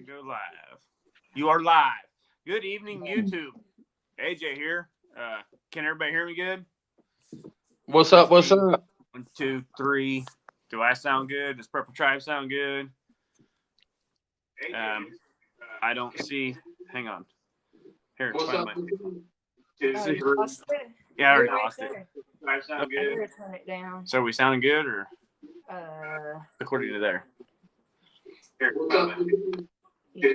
Go live. You are live. Good evening, YouTube. AJ here. Can everybody hear me good? What's up? What's up? 1, 2, 3. Do I sound good? Does Purple Tribe sound good? I don't see. Hang on. Here, it's fine. Yeah, I already lost it. I sound good. Turn it down. So are we sounding good or according to there? Here, yeah,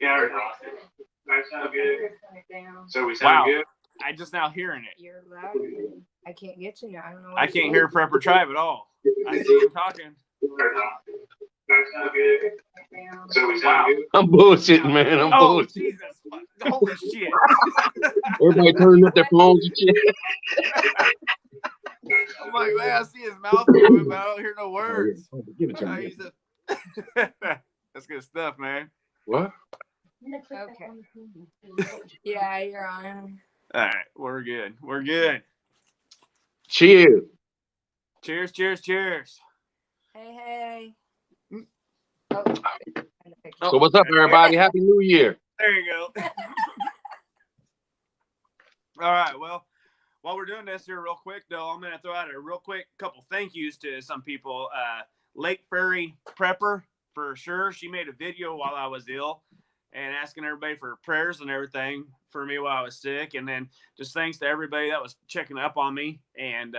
I already lost it. I sound good. So we sound good. I just now hearing it. You're louder. I can't get to you. I don't know. I can't hear Prepper Tribe at all. I see him talking. So we sound good. I'm bullshitting, man. I'm bullshitting. Jesus. Holy shit. Everybody turning up their phones and shit. I'm like, man, I see his mouth moving, but I don't hear no words. Give it to me. That's good stuff, man. What? Okay. Yeah, you're on. All right, we're good. We're good. Cheers. Cheers, cheers, cheers. Hey. So what's up, everybody? Happy New Year. There you go. All right, well, while we're doing this here real quick, though, I'm going to throw out a real quick couple thank yous to some people. Lake Ferry Prepper, for sure. She made a video while I was ill and asking everybody for prayers and everything for me while I was sick. And then just thanks to everybody that was checking up on me and,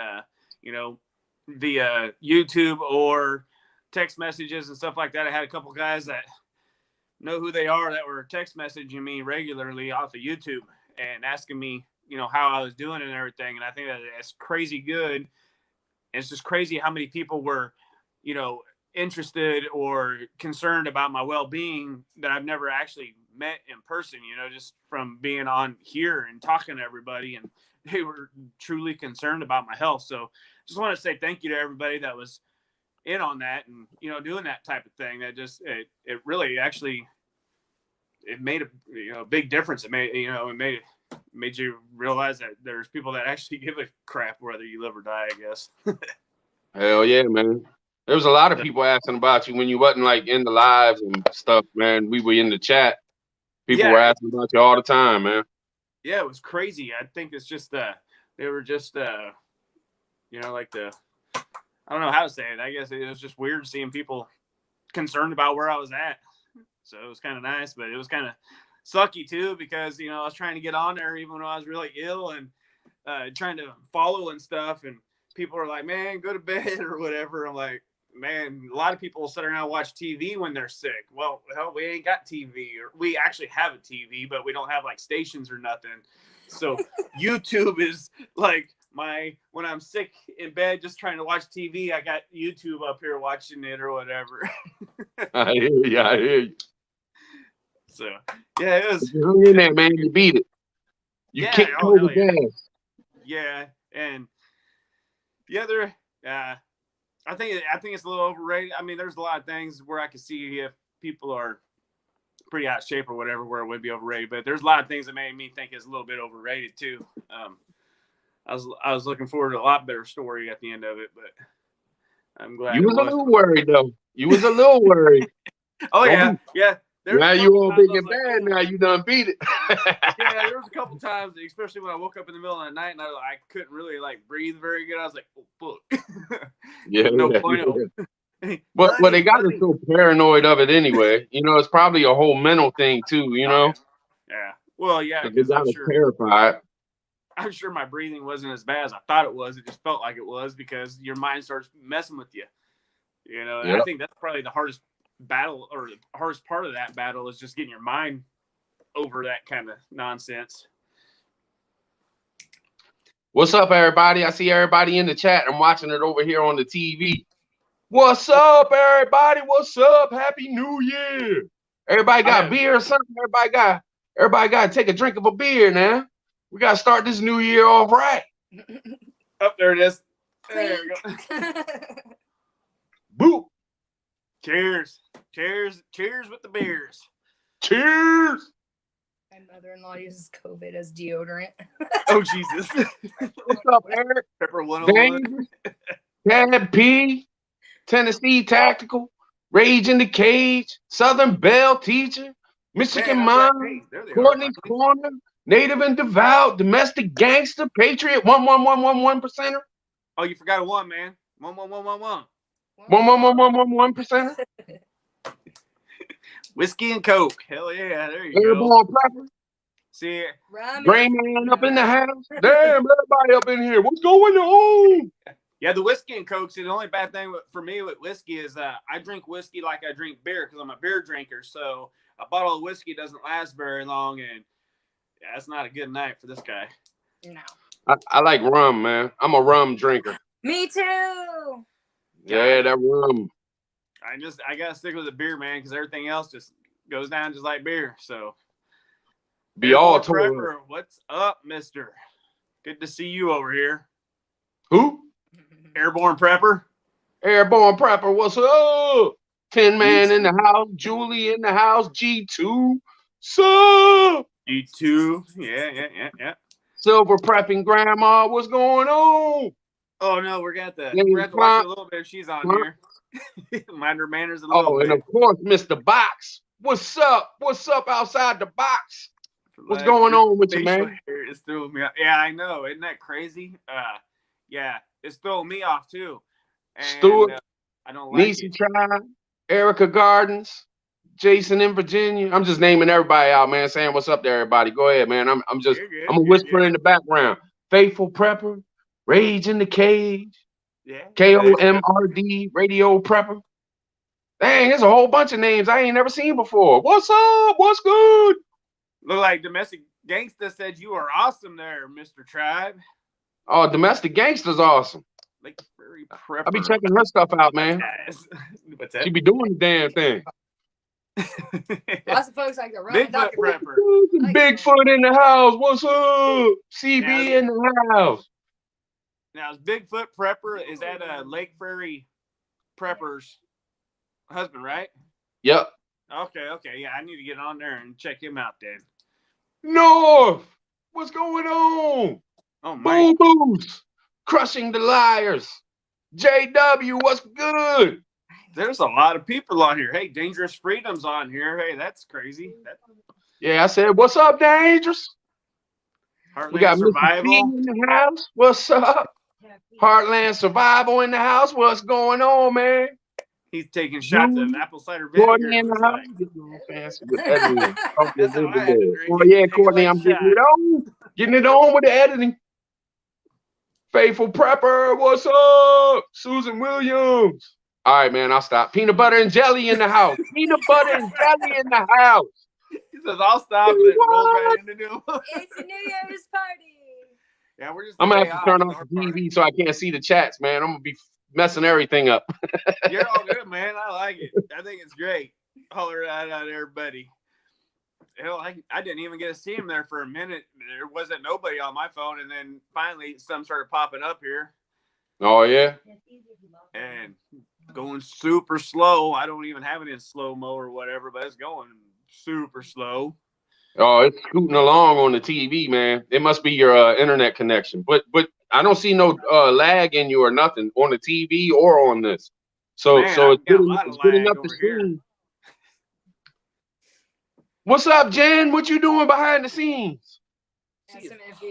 via YouTube or text messages and stuff like that. I had a couple guys that know who they are that were text messaging me regularly off of YouTube and asking me, how I was doing and everything. And I think that it's crazy good. It's just crazy how many people were, interested or concerned about my well-being that I've never actually met in person, just from being on here and talking to everybody, and they were truly concerned about my health. So just want to say thank you to everybody that was in on that and, doing that type of thing. That just, it really actually, it made a big difference. It made, it made you realize that there's people that actually give a crap whether you live or die, I guess. Hell yeah, man. There was a lot of people asking about you when you wasn't like in the lives and stuff, man. We were in the chat. People were asking about you all the time, man. Yeah, it was crazy. I think it's just they were just I don't know how to say it. I guess it was just weird seeing people concerned about where I was at. So it was kind of nice, but it was kind of sucky too because I was trying to get on there even when I was really ill and trying to follow and stuff, and people were like, "Man, go to bed" or whatever. I'm like, man, a lot of people sit around and watch TV when they're sick. Well, hell, we ain't got TV, or we actually have a TV, but we don't have like stations or nothing. So YouTube is like when I'm sick in bed just trying to watch TV, I got YouTube up here watching it or whatever. I hear you. So yeah, it was. You hung in there, man. You beat it. You kicked over the ass. Yeah, and they're. I think it's a little overrated. I mean, there's a lot of things where I can see if people are pretty out of shape or whatever, where it would be overrated. But there's a lot of things that made me think it's a little bit overrated too. I was looking forward to a lot better story at the end of it, but I'm glad. You was a little worried though. You was a little worried. Oh yeah. Now you all big and bad. Now you done beat it. Yeah, there was a couple times, especially when I woke up in the middle of the night and I couldn't really breathe very good. I was like, oh fuck. Yeah. No point. But they got us so paranoid of it anyway. It's probably a whole mental thing too. Yeah. Well, yeah, because I'm terrified. I'm sure my breathing wasn't as bad as I thought it was. It just felt like it was because your mind starts messing with you. And I think that's probably the hardest battle, or the hardest part of that battle, is just getting your mind over that kind of nonsense. What's up, everybody? I see everybody in the chat. I'm watching it over here on the TV. What's up, everybody? What's up? Happy New Year. Everybody got beer or something? Everybody got to take a drink of a beer now. We got to start this new year off right. Oh, there it is. There we go. Boo. Cheers. Cheers with the beers. Cheers. My mother-in-law uses COVID as deodorant. Oh, Jesus. What's up, Eric? Pepper 101. Ted P. Tennessee Tactical. Rage in the Cage, Southern Belle Teacher, Michigan Man, I'm glad. Mom, Hey, there they are. Courtney's Corner, Native and Devout, Domestic Gangster, Patriot, 1%. Oh, you forgot a one, man. One. 1%. Whiskey and Coke. Hell yeah, there you go. Airborne Prepper, See, Gray Man up in the house. Damn, everybody up in here. What's going on? yeah, the whiskey and Coke. See, the only bad thing for me with whiskey is I drink whiskey like I drink beer because I'm a beer drinker. So a bottle of whiskey doesn't last very long, and yeah, it's not a good night for this guy. No. I like rum, man. I'm a rum drinker. Me too. Yeah, that rum. I gotta stick with the beer, man, because everything else just goes down just like beer. So Be all Airborne told. Prepper, what's up, mister? Good to see you over here. Who? Airborne Prepper. Airborne Prepper, what's up? 10 Man in the house, Julie in the house, G2. Sup? G2. Yeah. Silver Prepping Grandma, what's going on? Oh no, we're gonna have to watch her a little bit if she's on here. Mind her manners a little bit. And of course, Mr. Box. What's up? What's up outside the box? What's going on with you, man? It's throwing me off. Yeah, I know. Isn't that crazy? Yeah, it's throwing me off too. And, Stuart, I don't like Niecy it. Tribe, Erica Gardens, Jason in Virginia. I'm just naming everybody out, man. Saying what's up to everybody. Go ahead, man. I'm a whisper in the background. Faithful Prepper, Rage in the Cage, Yeah. KOMRD, Radio Prepper. Dang, there's a whole bunch of names I ain't never seen before. What's up? What's good? Look like Domestic Gangsta said you are awesome there, Mr. Tribe. Oh, Domestic Gangster's awesome. Like very prepper. I be checking her stuff out, man. What's that? She be doing the damn thing. Lots of folks like to run. Bigfoot Prepper. Bigfoot in the house. What's up? CB in the house. Now, is Bigfoot Prepper, is that a Lake Prairie Prepper's husband, right? Yep. Okay. Yeah, I need to get on there and check him out then. North, what's going on? Oh, my. Boo Boos, crushing the liars. JW, what's good? There's a lot of people on here. Hey, Dangerous Freedom's on here. Hey, that's crazy. Yeah, I said, what's up, Dangerous? We got Survival in the house. What's up? Heartland Survival in the house. What's going on, man? He's taking shots of apple cider vinegar. Courtney in the house. Oh, yeah, Courtney, I'm getting it on. Getting it on with the editing. Faithful Prepper, what's up? Susan Williams. All right, man, I'll stop. Peanut butter and jelly in the house. Peanut butter and jelly in the house. He says, I'll stop and roll right into new. It's a New Year's party. Yeah, we're just. I'm gonna have to turn off the TV so I can't see the chats, man. I'm gonna be messing everything up. You're all good, man. I like it. I think it's great. Holler that out everybody. Hell, I didn't even get to see him there for a minute. There wasn't nobody on my phone, and then finally some started popping up here. Oh yeah. And going super slow. I don't even have it in slow-mo or whatever, but it's going super slow. Oh, it's scooting along on the TV, man. It must be your internet connection. But I don't see no lag in you or nothing on the TV or on this. So Man, so it's good lag enough to over here. see. What's up, Jen? What you doing behind the scenes?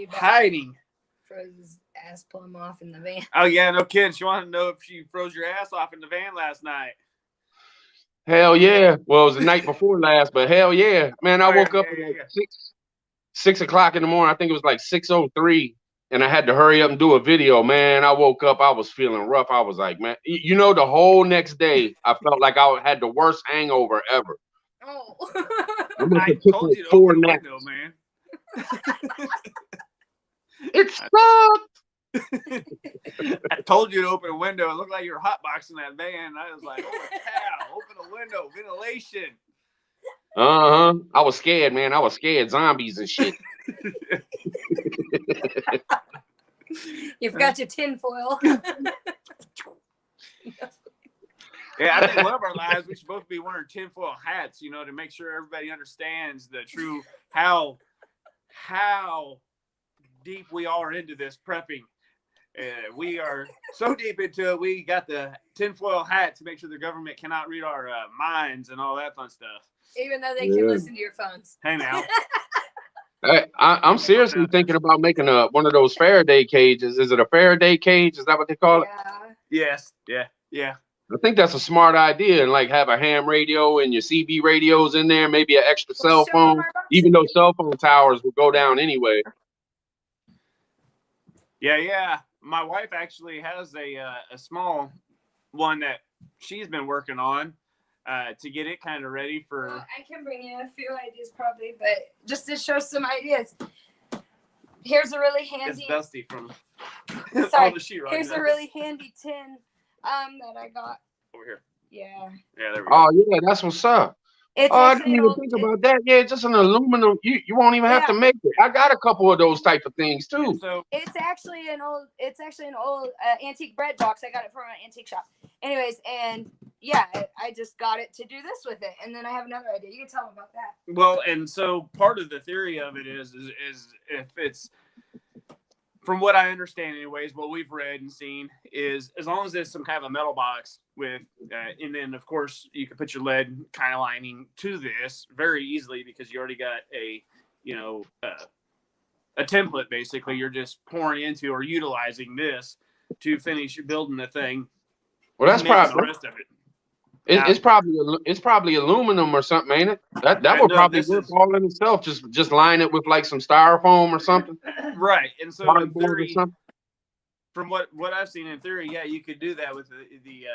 Hiding. Froze his ass plumb off in the van. Oh yeah, no kidding. She wanted to know if she froze your ass off in the van last night. Hell yeah. Well, it was the night before last, but hell yeah. Man, I woke up at like 6 o'clock in the morning. I think it was like 6:03. And I had to hurry up and do a video. Man, I woke up. I was feeling rough. I was like, man, you know, the whole next day, I felt like I had the worst hangover ever. Oh. I told you to open the window, man. It sucked. I told you to open a window. It looked like you were hotboxing that van. I was like, oh, cow, open a window, ventilation. I was scared, man. I was scared. Zombies and shit. You forgot your tinfoil. Yeah, I think one of our lives we should both be wearing tinfoil hats, you know, to make sure everybody understands the true how deep we are into this prepping. We are so deep into it. We got the tinfoil hat to make sure the government cannot read our minds and all that fun stuff. Even though they can listen to your phones. Hey now. I'm seriously thinking about making one of those Faraday cages. Is it a Faraday cage? Is that what they call it? Yes. Yeah. I think that's a smart idea, and like have a ham radio and your CB radios in there, maybe an extra cell phone, even though cell phone towers will go down anyway. Yeah. My wife actually has a small one that she's been working on to get it kind of ready for. Well, I can bring you a few ideas probably, but just to show some ideas. Here's a really handy. It's dusty from sorry. all the sheetrock. Here's a really handy tin that I got. Over here. Yeah. Yeah, there we go. Oh yeah, that's what's up. I didn't even think about that. Yeah, just an aluminum. You won't even have to make it. I got a couple of those type of things too. So it's actually an old antique bread box. I got it from an antique shop. Anyways, and yeah, I just got it to do this with it, and then I have another idea. You can tell them about that. Well, and so part of the theory of it is if it's, from what I understand anyways, what we've read and seen is as long as there's some kind of a metal box with, and then of course you can put your lead kind of lining to this very easily because you already got a template basically you're just pouring into or utilizing this to finish building the thing. Well, that's probably the rest of it. It's probably aluminum or something, ain't it? That would probably work all in itself. Just line it with like some styrofoam or something. Right, and so in theory, from what I've seen in theory, yeah, you could do that with the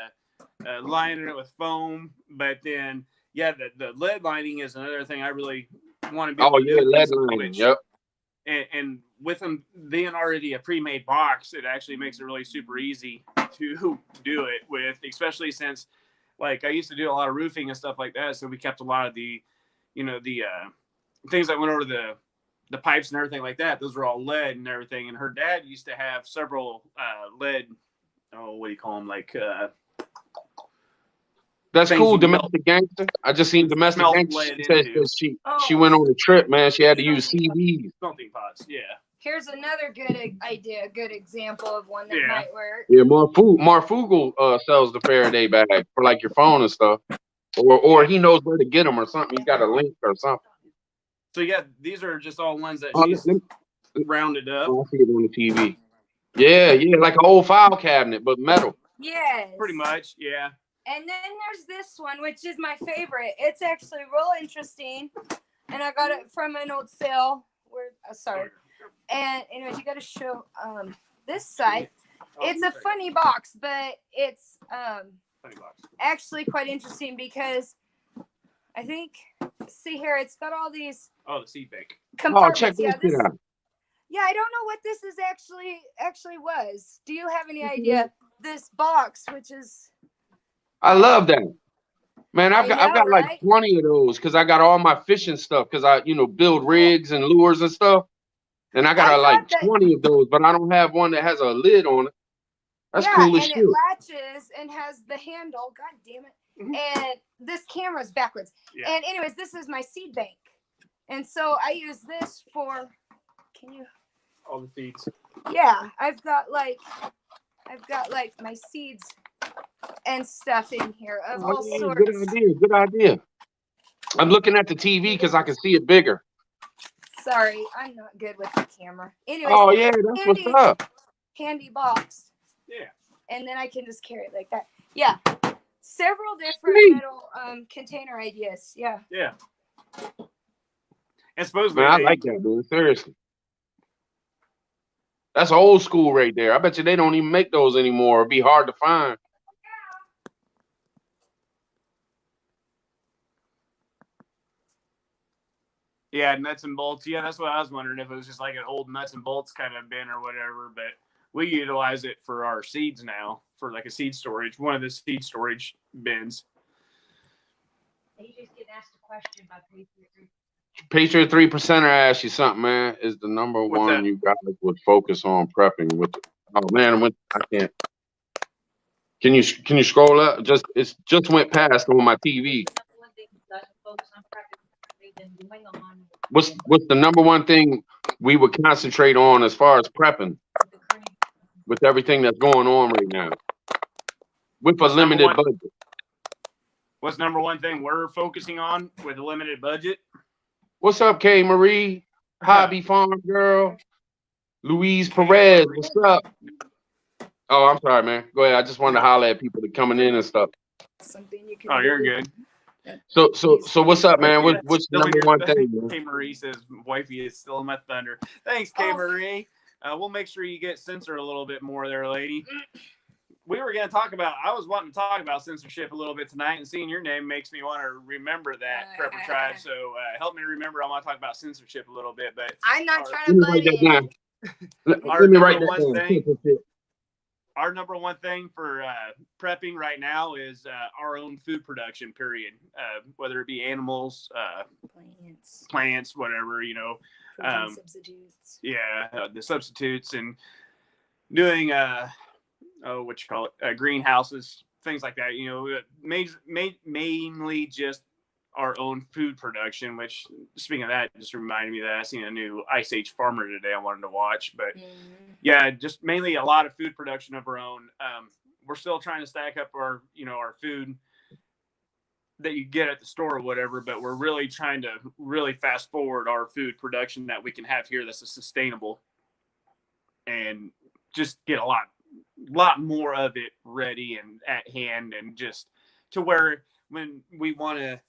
lining it with foam, but then the lead lining is another thing I really want to be. Oh yeah, lead lining. Yep. And with them being already a pre-made box, it actually makes it really super easy to do it with, especially since. Like I used to do a lot of roofing and stuff like that, so we kept a lot of the things that went over the pipes and everything like that. Those were all lead and everything. And her dad used to have several lead. Oh, what do you call them? Like that's cool. Domestic gangster. I just seen domestic gangster. She said she went on a trip, man. She had to use CDs. Smelting pots. Yeah. Here's another good idea, good example of one that might work. Yeah, Marfugel sells the Faraday bag for like your phone and stuff, or he knows where to get them or something. He's got a link or something. So yeah, these are just all ones that she's rounded up. I see it on the TV. Yeah, like an old file cabinet, but metal. Yes. Pretty much, yeah. And then there's this one, which is my favorite. It's actually real interesting, and I got it from an old sale. Sorry. And anyways, you got to show this side. It's a funny box, but it's actually quite interesting because I think, see here, it's got all these. Oh, the seed bank. Oh, check this out. Yeah, I don't know what this is actually was. Do you have any idea? This box, which is. I love that. Man, I've got like 20 of those because I got all my fishing stuff because I build rigs and lures and stuff. And I got like 20 of those, but I don't have one that has a lid on it. That's cool as shit. And it latches and has the handle. God damn it. Mm-hmm. And this camera's backwards. Yeah. And anyways, this is my seed bank. And so I use this for, all the seeds. Yeah, I've got like my seeds and stuff in here of all sorts. Good idea. I'm looking at the TV because I can see it bigger. Sorry, I'm not good with the camera. Anyways, oh yeah, that's what's up. Handy box. Yeah. And then I can just carry it like that. Yeah. Several different metal container ideas. Yeah. Yeah. And supposedly, man, I like that, dude. Seriously. That's old school right there. I bet you they don't even make those anymore. It'd be hard to find. Yeah, nuts and bolts. Yeah, that's what I was wondering, if it was just like an old nuts and bolts kind of bin or whatever. But we utilize it for our seeds now, for like a seed storage, one of the seed storage bins. You just get asked a question about Patriot 3%er asked you something, man. Is the number one you guys would focus on prepping with? Oh man, I can't. Can you scroll up? It just went past on my TV. What's the number one thing we would concentrate on as far as prepping with everything that's going on right now with a What's number limited one? budget. What's number one thing we're focusing on with a limited budget? What's up, K Marie? Hobby Farm Girl. Louise K. Perez, Marie. what's up? Oh, I'm sorry, man. Go ahead. I just wanted to holler at people that coming in and stuff. Something you can Oh, you're do. good. So what's up, man? Wifey What's is the still in number your- one thing, man? K. Marie says, "Wifey is still in my thunder." Thanks, K. Oh. Marie. We'll make sure you get censored a little bit more there, lady. We were going to talk about, I was wanting to talk about censorship a little bit tonight, and seeing your name makes me want to remember that, Prepper Tribe. So help me remember. I want to talk about censorship a little bit. But I'm not Our- trying Let to me butt write that in. down. Our Let me write number that one down. thing- our number one thing for prepping right now is our own food production, period. Whether it be animals, plants, whatever, you know. Protein substitutes. Yeah, the substitutes and doing what you call it, greenhouses, things like that. You know, mainly just our own food production. Which, speaking of that, just reminded me that I seen a new Ice Age Farmer today. I wanted to watch, but yeah, just mainly a lot of food production of our own. We're still trying to stack up our food that you get at the store or whatever, but we're really trying to really fast forward our food production that we can have here that's sustainable and just get a lot more of it ready and at hand, and just to where when we want to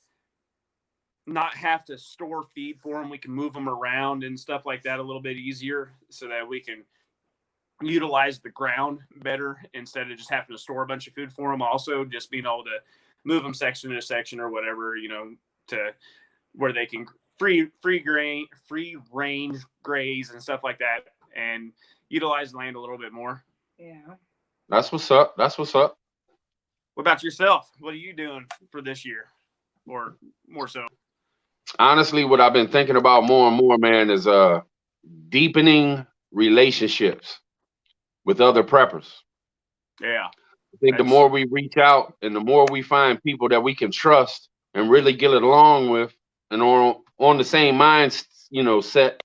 not have to store feed for them, we can move them around and stuff like that a little bit easier, so that we can utilize the ground better instead of just having to store a bunch of food for them. Also, just being able to move them section to section or whatever, you know, to where they can free range graze and stuff like that, and utilize the land a little bit more. Yeah. That's what's up. That's what's up. What about yourself? What are you doing for this year, or more so? Honestly, what I've been thinking about more and more, man, is deepening relationships with other preppers. Yeah. I think the more we reach out and the more we find people that we can trust and really get it along with and on the same mind, set.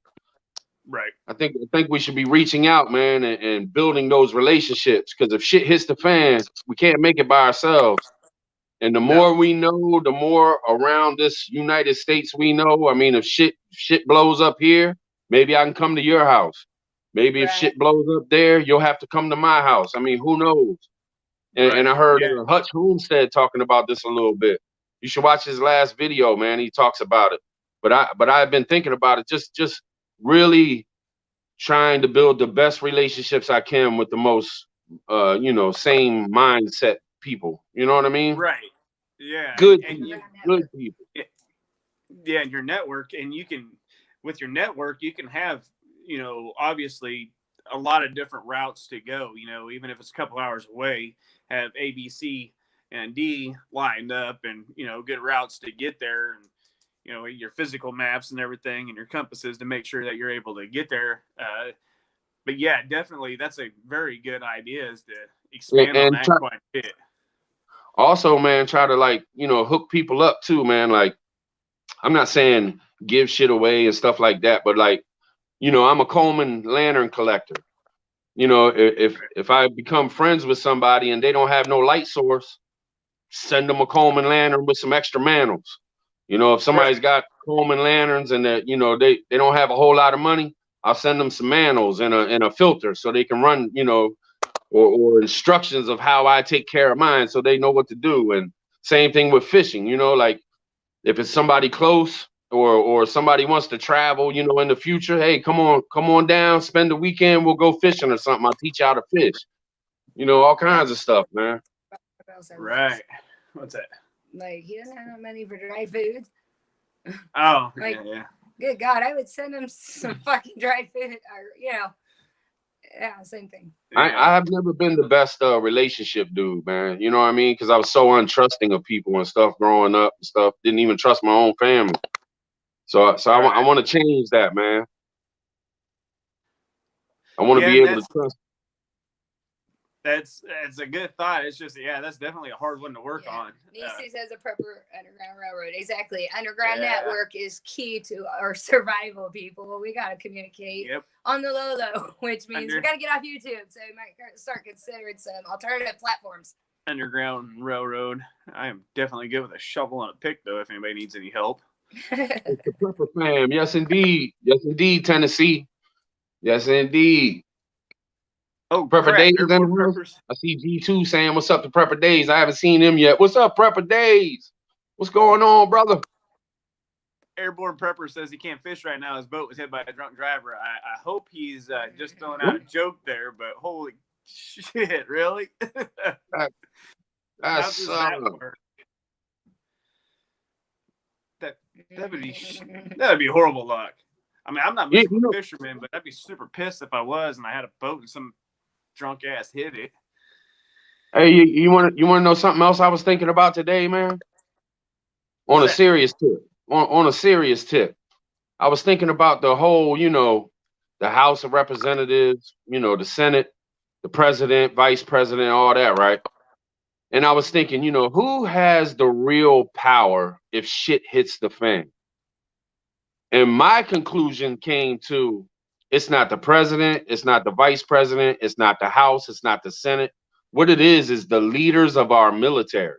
Right. I think we should be reaching out, man, and building those relationships, because if shit hits the fan, we can't make it by ourselves. And the more we know, the more around this United States we know. I mean, if shit blows up here, maybe I can come to your house. Maybe if shit blows up there, you'll have to come to my house. I mean, who knows? And I heard Hutch Homestead talking about this a little bit. You should watch his last video, man. He talks about it. But I've been thinking about it, just really trying to build the best relationships I can with the most, same mindset people. You know what I mean? Right. Yeah. Good people. Yeah, and your network, and with your network, you can have, obviously a lot of different routes to go, even if it's a couple hours away, have A, B, C, and D lined up, and, good routes to get there, and, your physical maps and everything and your compasses to make sure that you're able to get there. But yeah, definitely that's a very good idea, is to expand on that quite a bit. Also, man, try to hook people up too, man. Like, I'm not saying give shit away and stuff like that, but I'm a Coleman lantern collector. If I become friends with somebody and they don't have no light source, send them a Coleman lantern with some extra manuals. If somebody's got Coleman lanterns and that, they don't have a whole lot of money, I'll send them some manuals and a filter so they can run, or instructions of how I take care of mine so they know what to do. And same thing with fishing, like if it's somebody close or somebody wants to travel, in the future, hey, come on down, spend the weekend, we'll go fishing or something. I'll teach you how to fish. All kinds of stuff, man. Right. What's that? Like, he doesn't have money for dry food. Oh, like, yeah. Good God, I would send him some fucking dry food, or, yeah, same thing. I have never been the best relationship dude, man. You know what I mean? Because I was so untrusting of people and stuff growing up and stuff. Didn't even trust my own family. So I want to change that, man. I want to be able to trust. That's a good thought. It's just, yeah, that's definitely a hard one to work on. Nieces has a proper Underground Railroad. Exactly. Underground Yeah. network is key to our survival, people. We got to communicate on the low, which means we got to get off YouTube. So we might start considering some alternative platforms. Underground Railroad. I am definitely good with a shovel and a pick, though, if anybody needs any help. It's the Prepper fam. Yes, indeed. Yes, indeed, Tennessee. Yes, indeed. Oh, Prepper Days in the house. Preppers. I see G2 saying, what's up to Prepper Days? I haven't seen him yet. What's up, Prepper Days? What's going on, brother? Airborne Prepper says he can't fish right now. His boat was hit by a drunk driver. I hope he's just throwing out a joke there, but holy shit, really? That's that'd be horrible luck. I mean, I'm not much of a fisherman, but I'd be super pissed if I was and I had a boat and some drunk ass hit it. Hey, you want to know something else I was thinking about today, man? On a serious tip. On a serious tip. I was thinking about the whole, the House of Representatives, the Senate, the president, vice president, all that, right? And I was thinking, who has the real power if shit hits the fan? And my conclusion came to, it's not the president, it's not the vice president, it's not the House, it's not the Senate. What it is the leaders of our military.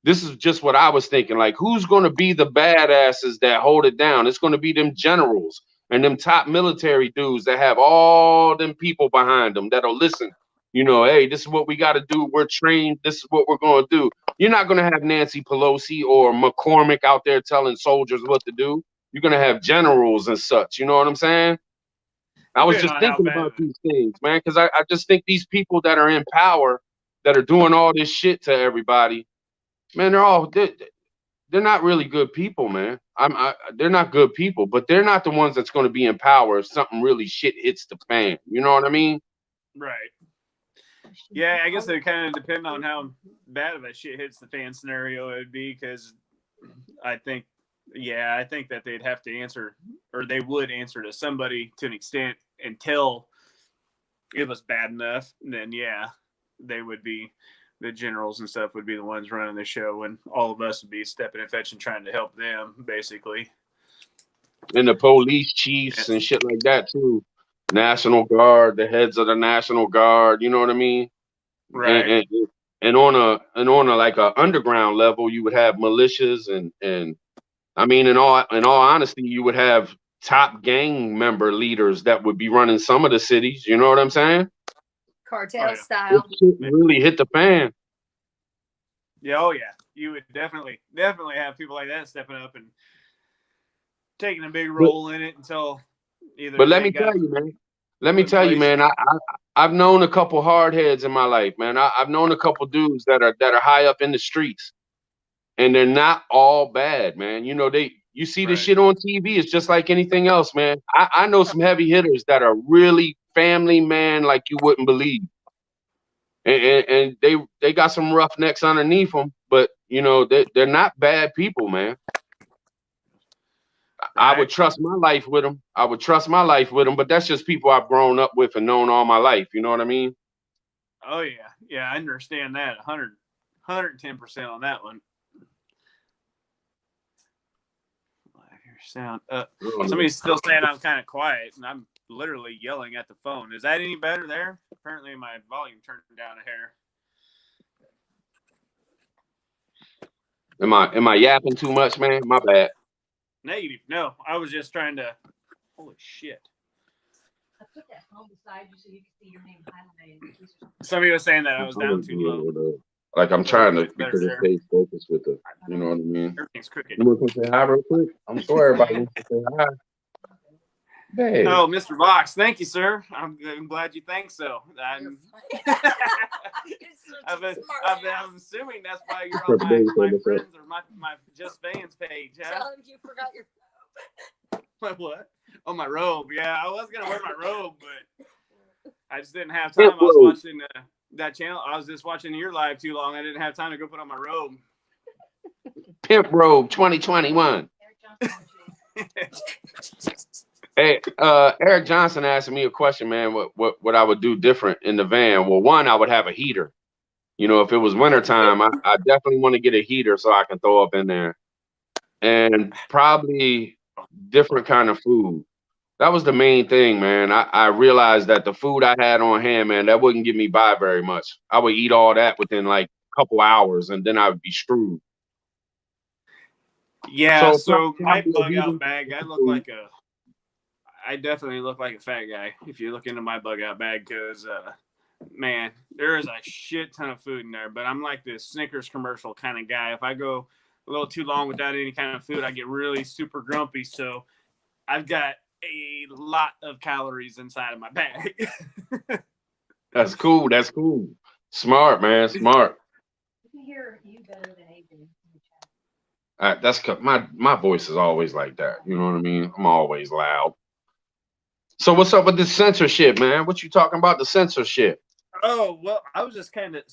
This is just what I was thinking. Like, who's going to be the badasses that hold it down? It's going to be them generals and them top military dudes that have all them people behind them that'll listen. Hey, this is what we got to do. We're trained. This is what we're going to do. You're not going to have Nancy Pelosi or McCormick out there telling soldiers what to do. You're going to have generals and such. You know what I'm saying? I was just thinking about these things, man, because I just think these people that are in power, that are doing all this shit to everybody, man, they're not really good people, man. They're not good people, but they're not the ones that's going to be in power if something really shit hits the fan. You know what I mean? Right. Yeah, I guess it kind of depends on how bad of a shit hits the fan scenario it would be, because I think that they'd have to answer, or they would answer to somebody to an extent until it was bad enough. And then, they would be, the generals and stuff would be the ones running the show, and all of us would be stepping and fetching, trying to help them, basically. And the police chiefs and shit like that, too. National Guard, the heads of the National Guard, you know what I mean? Right. And on a like a underground level, you would have militias and I mean, in all honesty, you would have top gang member leaders that would be running some of the cities. You know what I'm saying? Cartel style. It really hit the fan. Yeah, oh yeah. You would definitely have people like that stepping up and taking a big role in it until either. But let me tell you, man. I've known a couple hard heads in my life, man. I've known a couple dudes that are high up in the streets, and they're not all bad, man. You see this shit on TV. It's just like anything else, man. I know some heavy hitters that are really family, man, like you wouldn't believe. And they got some roughnecks underneath them, but they're not bad people, man. I would trust my life with them. But that's just people I've grown up with and known all my life. You know what I mean? Oh yeah, yeah, I understand that 110% on that one. Sound. Somebody's still saying I'm kind of quiet, and I'm literally yelling at the phone. Is that any better there? Apparently, my volume turned down a hair. Am I yapping too much, man? My bad. Negative. No, I was just trying to. Holy shit! I put that phone beside you so you can see your name highlighted. Somebody was saying that I was down too low. Like I'm trying to, because it stays focused with the, you know what I mean? Everything's crooked. You want to say hi real quick? I'm sure everybody wants to say hi. Hey. Oh, Mr. Vox, thank you, sir. I'm glad you think so. I'm assuming that's why you're on my friends or my Just Fans page. Huh? Tell him you forgot your robe. My what? Oh, my robe. Yeah, I was going to wear my robe, but I just didn't have time. I was watching that channel. I was just watching your live too long. I didn't have time to go put on my robe. Pimp Robe 2021. Hey, Eric Johnson asked me a question, man. What I would do different in the van? Well, one, I would have a heater. You know, if it was wintertime, I definitely want to get a heater so I can throw up in there. And probably different kind of food. That was the main thing, man. I realized that the food I had on hand, man, that wouldn't get me by very much. I would eat all that within like a couple hours, and then I would be screwed. Yeah, So so my probably a bug heater, out bag, food. I definitely look like a fat guy if you look into my bug out bag because, man, there is a shit ton of food in there. But I'm like this Snickers commercial kind of guy. If I go a little too long without any kind of food, I get really super grumpy. So I've got a lot of calories inside of my bag. That's cool. That's cool. Smart, man. Smart. I can hear you better than AJ in the chat. That's my voice is always like that. You know what I mean? I'm always loud. So what's up with this censorship, man? What you talking about the censorship? Oh, well, I was just kind of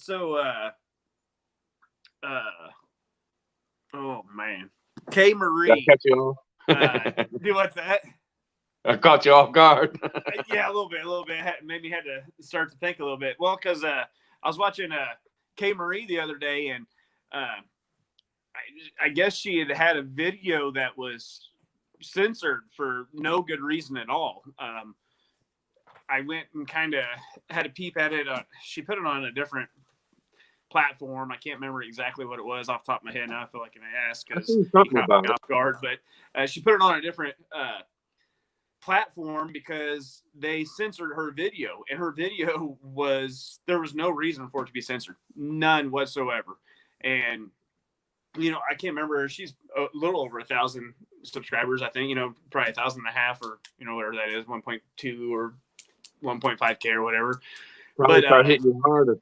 oh man, K Did I Marie. catch you Do what's that? I caught you off guard. Yeah, a little bit. Made me had to start to think a little bit. Well, because I was watching K Marie the other day, and I guess she had a video that was censored for no good reason at all. I went and kind of had a peep at it. She put it on a different platform. I can't remember exactly what it was off the top of my head. Now I feel like I ask because seen he something caught about me it. off guard. But she put it on a different platform because they censored her video, and her video there was no reason for it to be censored, none whatsoever. And I can't remember. She's a little over 1,000 subscribers, I think. Probably 1,500 or whatever that is, 1.2 or 1.5K or whatever. Probably But start hitting you harder.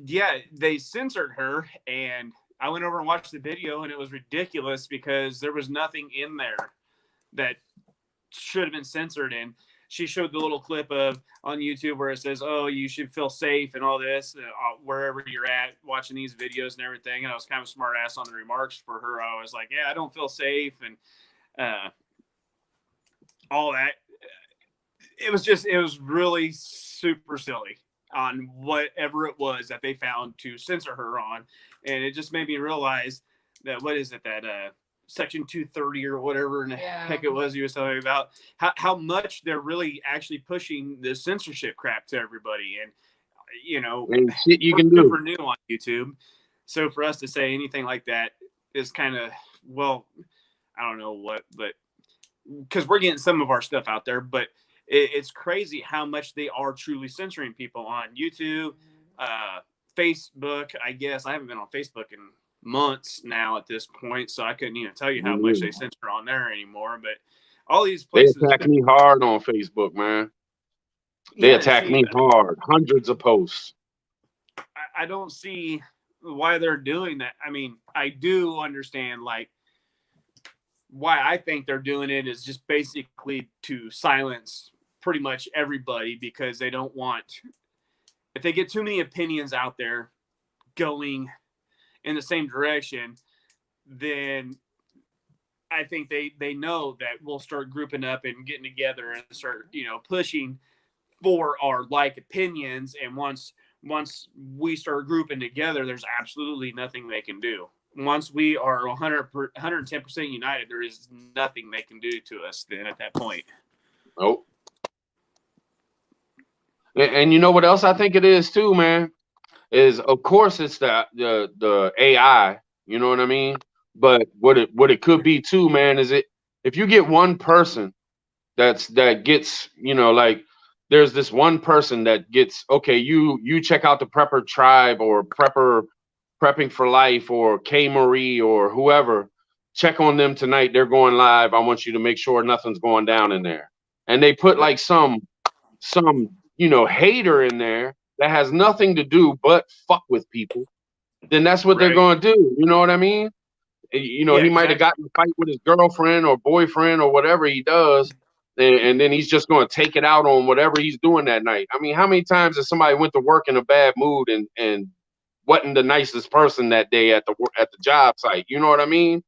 yeah, they censored her, and I went over and watched the video, and it was ridiculous because there was nothing in there that should have been censored. And she showed the little clip of on YouTube where it says, "Oh, you should feel safe and all this wherever you're at watching these videos and everything." And I was kind of smart ass on the remarks for her. I was like, "Yeah, I don't feel safe," and all that. It was really super silly on whatever it was that they found to censor her on, and it just made me realize that what is it that Section 230 or whatever in the heck it was you was telling me about, how much they're really actually pushing the censorship crap to everybody. And Ain't shit you we're can do. super new on YouTube, so for us to say anything like that is kind of, well, I don't know what, but because we're getting some of our stuff out there, but it's crazy how much they are truly censoring people on YouTube, Facebook. I guess I haven't been on Facebook in months now at this point, so I couldn't even tell you how much they censor on there anymore. But all these They places, attack me hard on Facebook, man. They attack me hard. Hundreds of posts. I don't see why they're doing that. I mean, I do understand like why I think they're doing it is just basically to silence pretty much everybody, because they don't want, if they get too many opinions out there going in the same direction, then I think they know that we'll start grouping up and getting together and start, pushing for our like opinions. And once we start grouping together, there's absolutely nothing they can do. Once we are 110% united, there is nothing they can do to us then at that point. Nope. And you know what else I think it is too, man? Is of course it's the AI, you know what I mean? But what it could be too, man, is if you get one person that gets, like there's this one person that gets, okay, you check out the Prepper Tribe or Prepping for Life or K Marie or whoever, check on them tonight. They're going live. I want you to make sure nothing's going down in there. And they put like some hater in there that has nothing to do but fuck with people, then that's what they're going to do. You know what I mean? Yeah, he might have gotten a fight with his girlfriend or boyfriend or whatever he does, and then he's just going to take it out on whatever he's doing that night. I mean, how many times has somebody went to work in a bad mood and wasn't the nicest person that day at the job site? You know what I mean?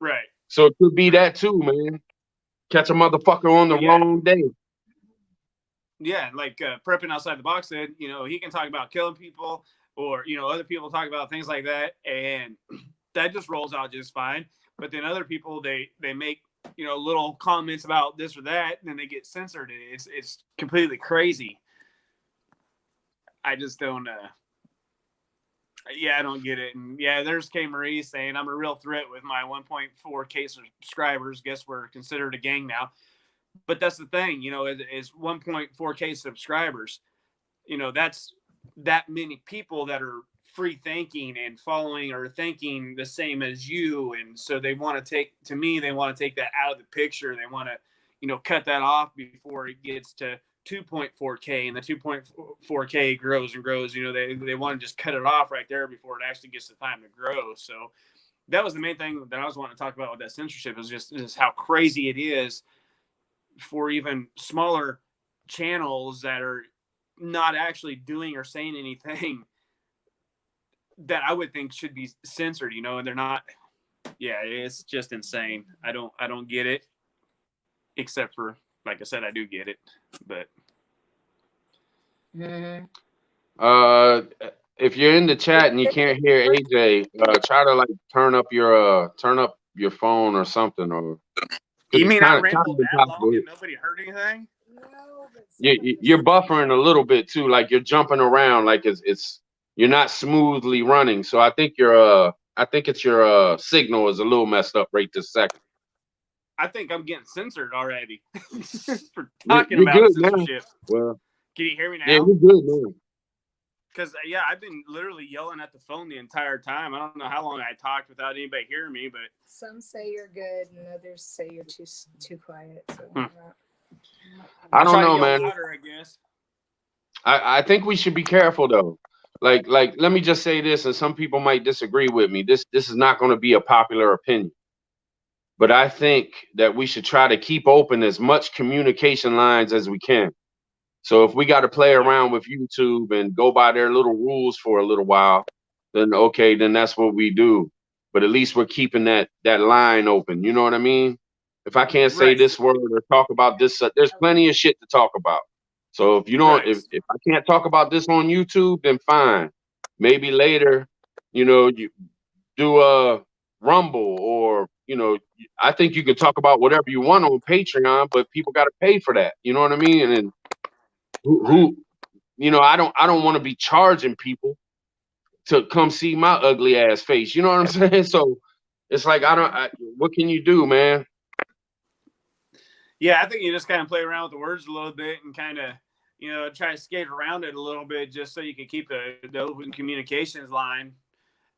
Right. So it could be that too, man. Catch a motherfucker on the wrong day. Yeah, like prepping outside the box said, you know, he can talk about killing people, or you know, other people talk about things like that, and that just rolls out just fine. But then other people, they make, you know, little comments about this or that, and then they get censored. It's completely crazy. I just don't. Yeah, I don't get it. And yeah, there's K Marie saying I'm a real threat with my 1.4K subscribers. Guess we're considered a gang now. But that's the thing, you know, is 1.4K subscribers. You know, that's that many people that are free thinking and following or thinking the same as you. And so they want to take, to me, they want to take that out of the picture. They want to, you know, cut that off before it gets to 2.4K, and the 2.4K grows and grows. You know, they want to just cut it off right there before it actually gets the time to grow. So that was the main thing that I was wanting to talk about with that censorship, is just how crazy it is for even smaller channels that are not actually doing or saying anything that I would think should be censored, you know, and they're not. Yeah, it's just insane. I don't get it, except for, like I said, I do get it, but if you're in the chat and you can't hear AJ, try to like turn up your phone or something, or you mean I kind rambled of that long and nobody heard anything? No, but you're buffering a little bit too, like you're jumping around, like it's you're not smoothly running. So I think it's your signal is a little messed up right this second. I think I'm getting censored already for talking you're about good censorship. Now. Well, can you hear me now? Yeah, you're good now. Because yeah, I've been literally yelling at the phone the entire time. I don't know how long I talked without anybody hearing me, but some say you're good, and others say you're too quiet. So I don't know, man. man. Louder, I guess. I think we should be careful though. Like let me just say this, and some people might disagree with me. This is not going to be a popular opinion, but I think that we should try to keep open as much communication lines as we can. So if we got to play around with YouTube and go by their little rules for a little while, then okay, then that's what we do. But at least we're keeping that line open. You know what I mean? If I can't say this word or talk about this, there's plenty of shit to talk about. So if you don't, if I can't talk about this on YouTube, then fine. Maybe later, you know, you do a Rumble, or you know, I think you can talk about whatever you want on Patreon, but people got to pay for that. You know what I mean? And then who you know, I don't want to be charging people to come see my ugly ass face. You know what I'm saying? So it's like what can you do, man? Yeah, I think you just kind of play around with the words a little bit and kind of, you know, try to skate around it a little bit just so you can keep the open communications line,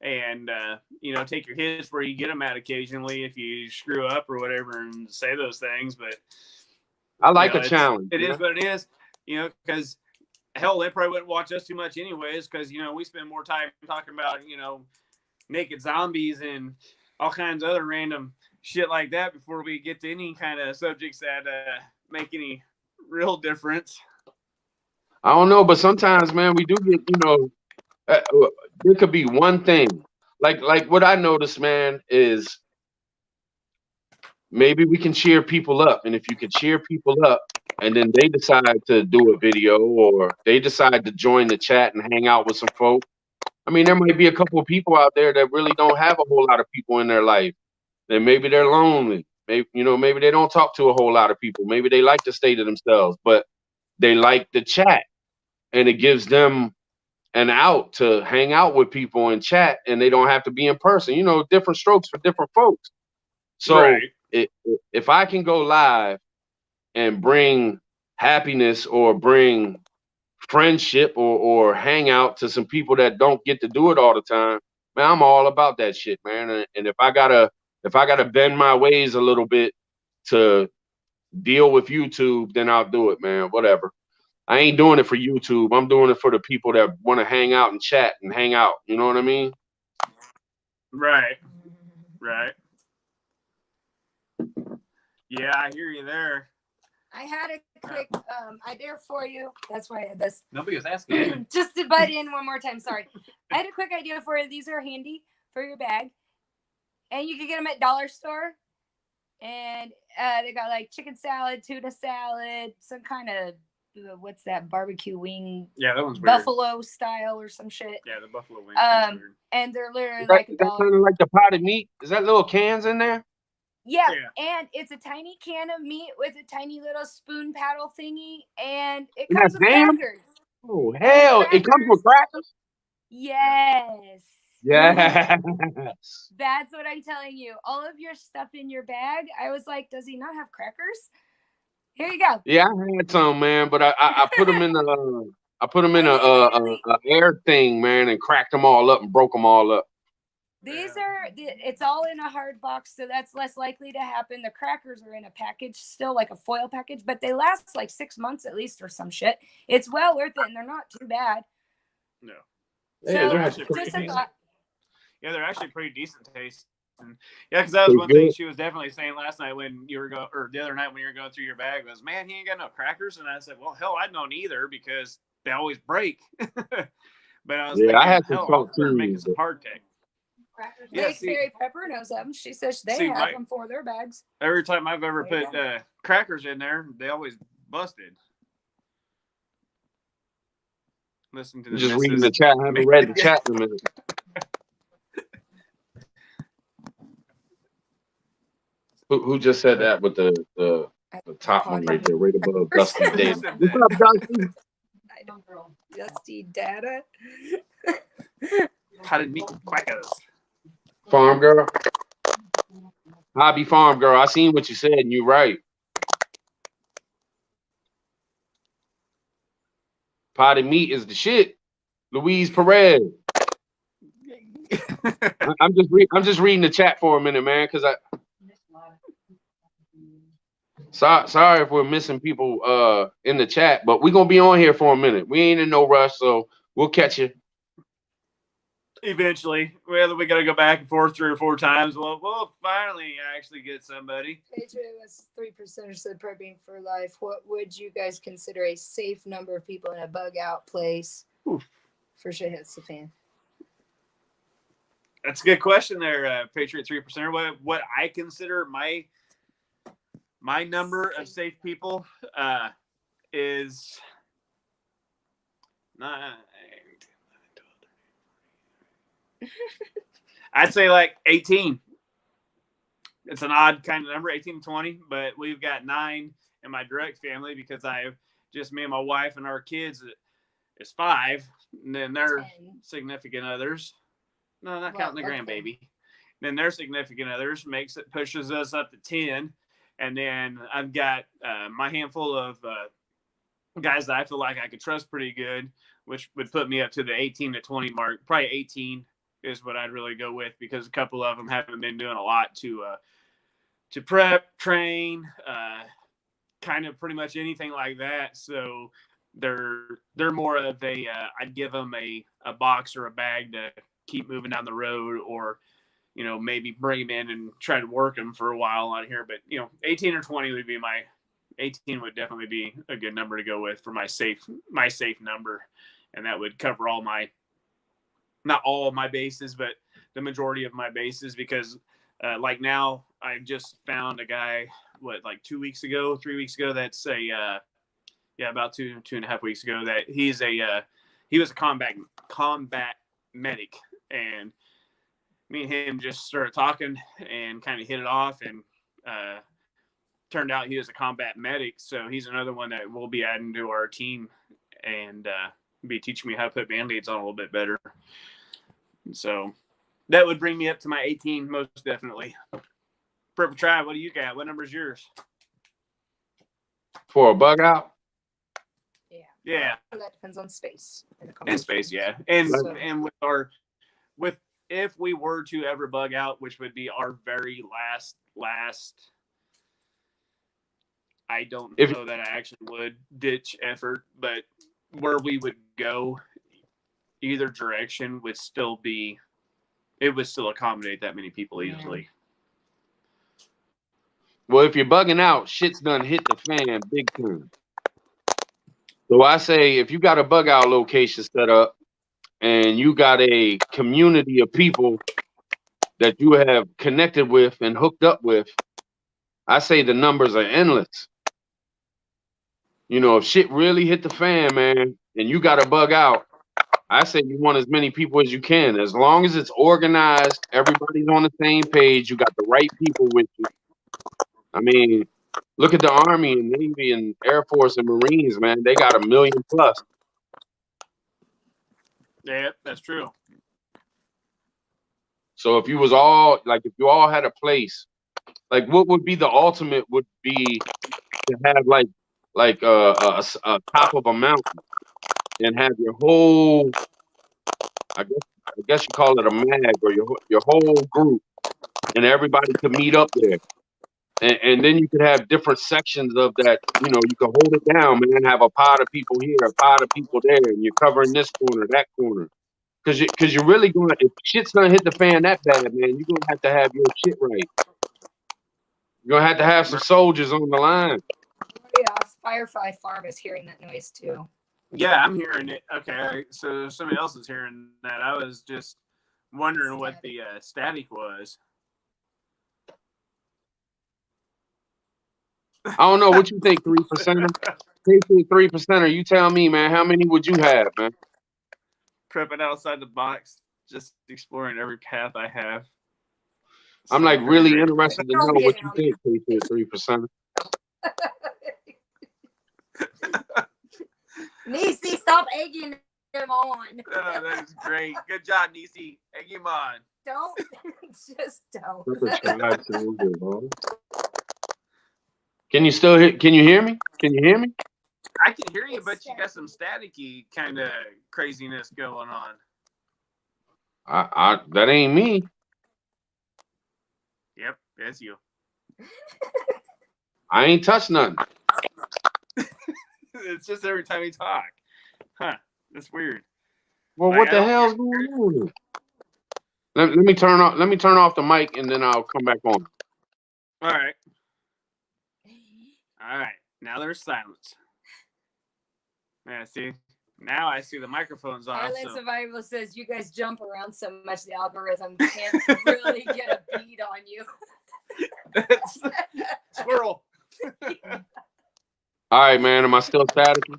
and you know, take your hits where you get them at occasionally if you screw up or whatever and say those things. But I like a challenge. It is what it is, you know, because hell, they probably wouldn't watch us too much anyways, because, you know, we spend more time talking about, you know, naked zombies and all kinds of other random shit like that before we get to any kind of subjects that make any real difference. I don't know, but sometimes, man, we do get, you know, there could be one thing. Like what I noticed, man, is maybe we can cheer people up. And if you could cheer people up and then they decide to do a video, or they decide to join the chat and hang out with some folk, I mean, there might be a couple of people out there that really don't have a whole lot of people in their life. And maybe they're lonely. Maybe, you know, maybe they don't talk to a whole lot of people. Maybe they like to stay to themselves, but they like the chat, and it gives them an out to hang out with people and chat, and they don't have to be in person. You know, different strokes for different folks. So if I can go live and bring happiness or bring friendship or hang out to some people that don't get to do it all the time, man, I'm all about that shit, man. And if I gotta bend my ways a little bit to deal with YouTube, then I'll do it, man. Whatever. I ain't doing it for YouTube. I'm doing it for the people that want to hang out and chat and hang out. You know what I mean? Right. Yeah, I hear you there. I had a quick idea for you. That's why I had this. Nobody was asking. Just to butt in one more time. Sorry. I had a quick idea for you. These are handy for your bag. And you can get them at dollar store. And and they got like chicken salad, tuna salad, some kind of what's that barbecue wing? Yeah, that one's weird. Buffalo style or some shit. Yeah, the buffalo wing. That's weird. And they're literally Is like that kind of like the potted meat? Is that little cans in there? Yeah, and it's a tiny can of meat with a tiny little spoon paddle thingy, and it comes with crackers. Oh hell! It comes with crackers. Yes. Yes. That's what I'm telling you. All of your stuff in your bag. I was like, does he not have crackers? Here you go. Yeah, I had some, man, but I put them in a air thing, man, and cracked them all up and broke them all up. These are, it's all in a hard box, so that's less likely to happen. The crackers are in a package still, like a foil package, but they last like 6 months at least or some shit. It's well worth it, and they're not too bad. No. So, they're actually they're actually pretty decent taste. And yeah, because that was one thing she was definitely saying last night when you were or the other night when you were going through your bag was, man, he ain't got no crackers. And I said, well, hell, I don't either because they always break. But I was thinking, I had to hell, I'm making some hardtack. Yeah, Carrie Pepper knows them. She says they have them for their bags. Every time I've ever put crackers in there, they always busted. Listen to the just reading the chat. I haven't read the chat in a minute. Who just said that with the top one right there, right above Dusty Data? What's up, Dusty? I don't know. Dusty Data. How did meet crackers? Farm girl. Hobby farm girl. I seen what you said, and you're right. Potted meat is the shit. Louise Perez. I'm just reading the chat for a minute, man, because sorry if we're missing people in the chat, but we're gonna be on here for a minute. We ain't in no rush, so we'll catch you. Eventually, whether we got to go back and forth 3 or 4 times, we'll finally actually get somebody. Patriot was 3% said prepping for life. What would you guys consider a safe number of people in a bug out place? Oof. For sure hits the fan. That's a good question there, Patriot 3%. What I consider my number of safe people is 9. I'd say like 18. It's an odd kind of number, 18 to 20, but we've got 9 in my direct family because just me and my wife and our kids is 5, and then their 10. Significant others. No, not counting the grandbaby. Then their significant others pushes us up to 10, and then I've got my handful of guys that I feel like I could trust pretty good, which would put me up to the 18 to 20 mark. Probably 18 is what I'd really go with because a couple of them haven't been doing a lot to prep, train, kind of pretty much anything like that. So they're more of a I'd give them a box or a bag to keep moving down the road, or maybe bring them in and try to work them for a while on here. But 18 or 20 would be 18 would definitely be a good number to go with for my safe number, and that would cover not all of my bases, but the majority of my bases, because like now I just found a guy, like 3 weeks ago, that's about 2.5 weeks ago, that he was a combat medic, and me and him just started talking and kind of hit it off, and turned out he was a combat medic. So he's another one that we'll be adding to our team and be teaching me how to put Band-Aids on a little bit better. So that would bring me up to my 18, most definitely. Purple Tribe, what do you got? What number is yours? For a bug out? Yeah. That depends on space. And space, yeah. And with if we were to ever bug out, which would be our very last, I don't know that I actually would ditch effort, but where we would go, either direction would still accommodate that many people easily. Well, if you're bugging out, shit's done hit the fan big time. So I say, if you got a bug out location set up and you got a community of people that you have connected with and hooked up with, I say the numbers are endless. You know, if shit really hit the fan, man, and you got to bug out, I say you want as many people as you can. As long as it's organized, everybody's on the same page, you got the right people with you. I mean, look at the Army and Navy and Air Force and Marines, man. They got 1 million plus. Yeah, that's true. So if you was all like, if you all had a place, like what would be the ultimate would be to have like a top of a mountain and have your whole, I guess you call it a mag or your whole group, and everybody could meet up there. And then you could have different sections of that. You know, you could hold it down, man. Have a pod of people here, a pod of people there, and you're covering this corner, that corner. Because you're really going to, if shit's gonna hit the fan that bad, man, you're gonna have your shit right. You're gonna have some soldiers on the line. Yeah, Firefly Farm is hearing that noise too. Yeah, I'm hearing it. Okay, so somebody else is hearing that. I was just wondering what the static was. I don't know what you think, 3%. 3%. You tell me, man. How many would you have, man? Prepping outside the box, just exploring every path I have. I'm like really interested to know what you think, 3%. Niecy, stop egging him on. Oh, that is great. Good job, Niecy. Egg him on. Don't. Just don't. Can you still hear? Can you hear me? Can you hear me? I can hear you, but you got some staticky kind of craziness going on. That ain't me. Yep, that's you. I ain't touched nothing. It's just every time you talk. Huh. That's weird. Well, Like, what the hell's going on? Let me turn off the mic and then I'll come back on. All right. All right. Now there's silence. Yeah, see? Now I see the microphone's off. Island Survival says you guys jump around so much the algorithm can't really get a beat on you. Squirrel. All right, man. Am I still staticky?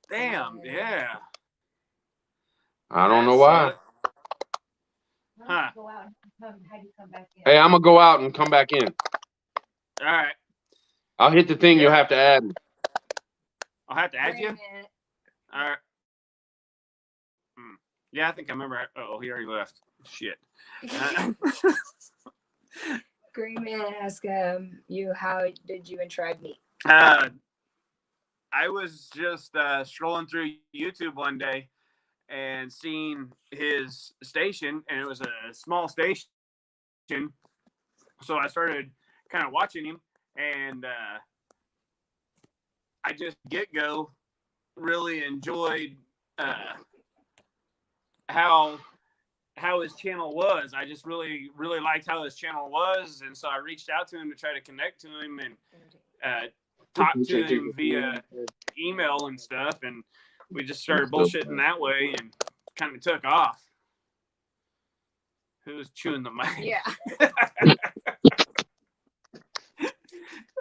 Damn, yeah. I don't know why. Huh. Hey, I'm going to go out and come back in. All right. I'll hit the thing. You'll have to add me. I'll have to add you? All right. Yeah, I think I remember. Oh, he already left. Shit. Green Man asked you, how did you and Tribe meet? I was just strolling through YouTube one day and seeing his station, and it was a small station. So I started kind of watching him, and I just get-go really enjoyed how his channel was. I just really liked how his channel was, and so I reached out to him to try to connect to him and talk to him via email and stuff, and we just started bullshitting that way and kind of took off. Who's chewing the mic? Yeah.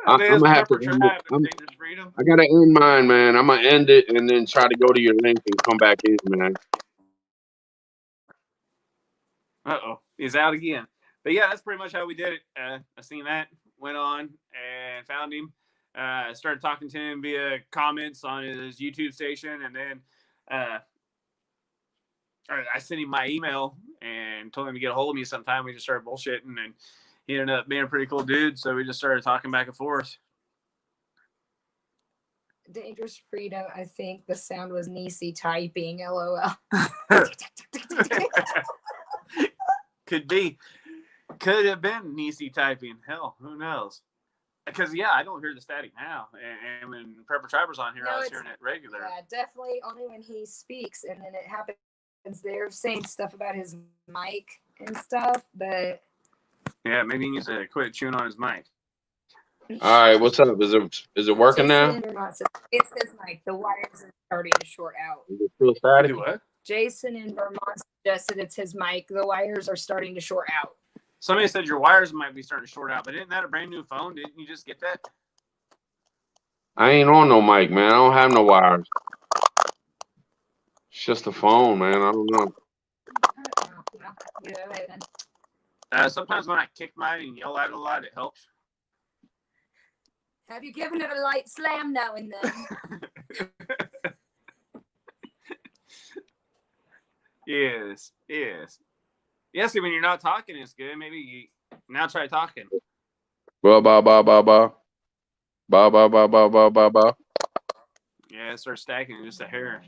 I'm gonna have to end it. I gotta end mine, man. I'm gonna end it and then try to go to your link and come back in, man. Uh-oh, he's out again. But yeah, that's pretty much how we did it. I seen that, went on and found him. Started talking to him via comments on his YouTube station, and then I sent him my email and told him to get a hold of me sometime. We just started bullshitting, and he ended up being a pretty cool dude, so we just started talking back and forth. Dangerous Freedom, I think the sound was Niecy typing, LOL. Could be. Could have been Niecy typing. Hell, who knows? Because, yeah, I don't hear the static now. And when Prepper Triber's on here, I was hearing it regular. Yeah, definitely only when he speaks, and then it happens. They're saying stuff about his mic and stuff, but... Yeah, maybe he needs to quit chewing on his mic. All right, what's up? Is it working now? It's his mic. The wires are starting to short out. Is it still static? What? Jason in Vermont suggested it's his mic. The wires are starting to short out. Somebody said your wires might be starting to short out, but isn't that a brand new phone? Didn't you just get that? I ain't on no mic, man. I don't have no wires. It's just a phone, man. I don't know. Either way, then. Sometimes when I kick mine and yell at it a lot, it helps. Have you given it a light slam now and then? Yes. Yeah, see, when you're not talking, it's good. Maybe you now try talking. Ba ba ba ba ba. Ba ba ba ba ba ba ba. Yeah, it starts stacking just a hair.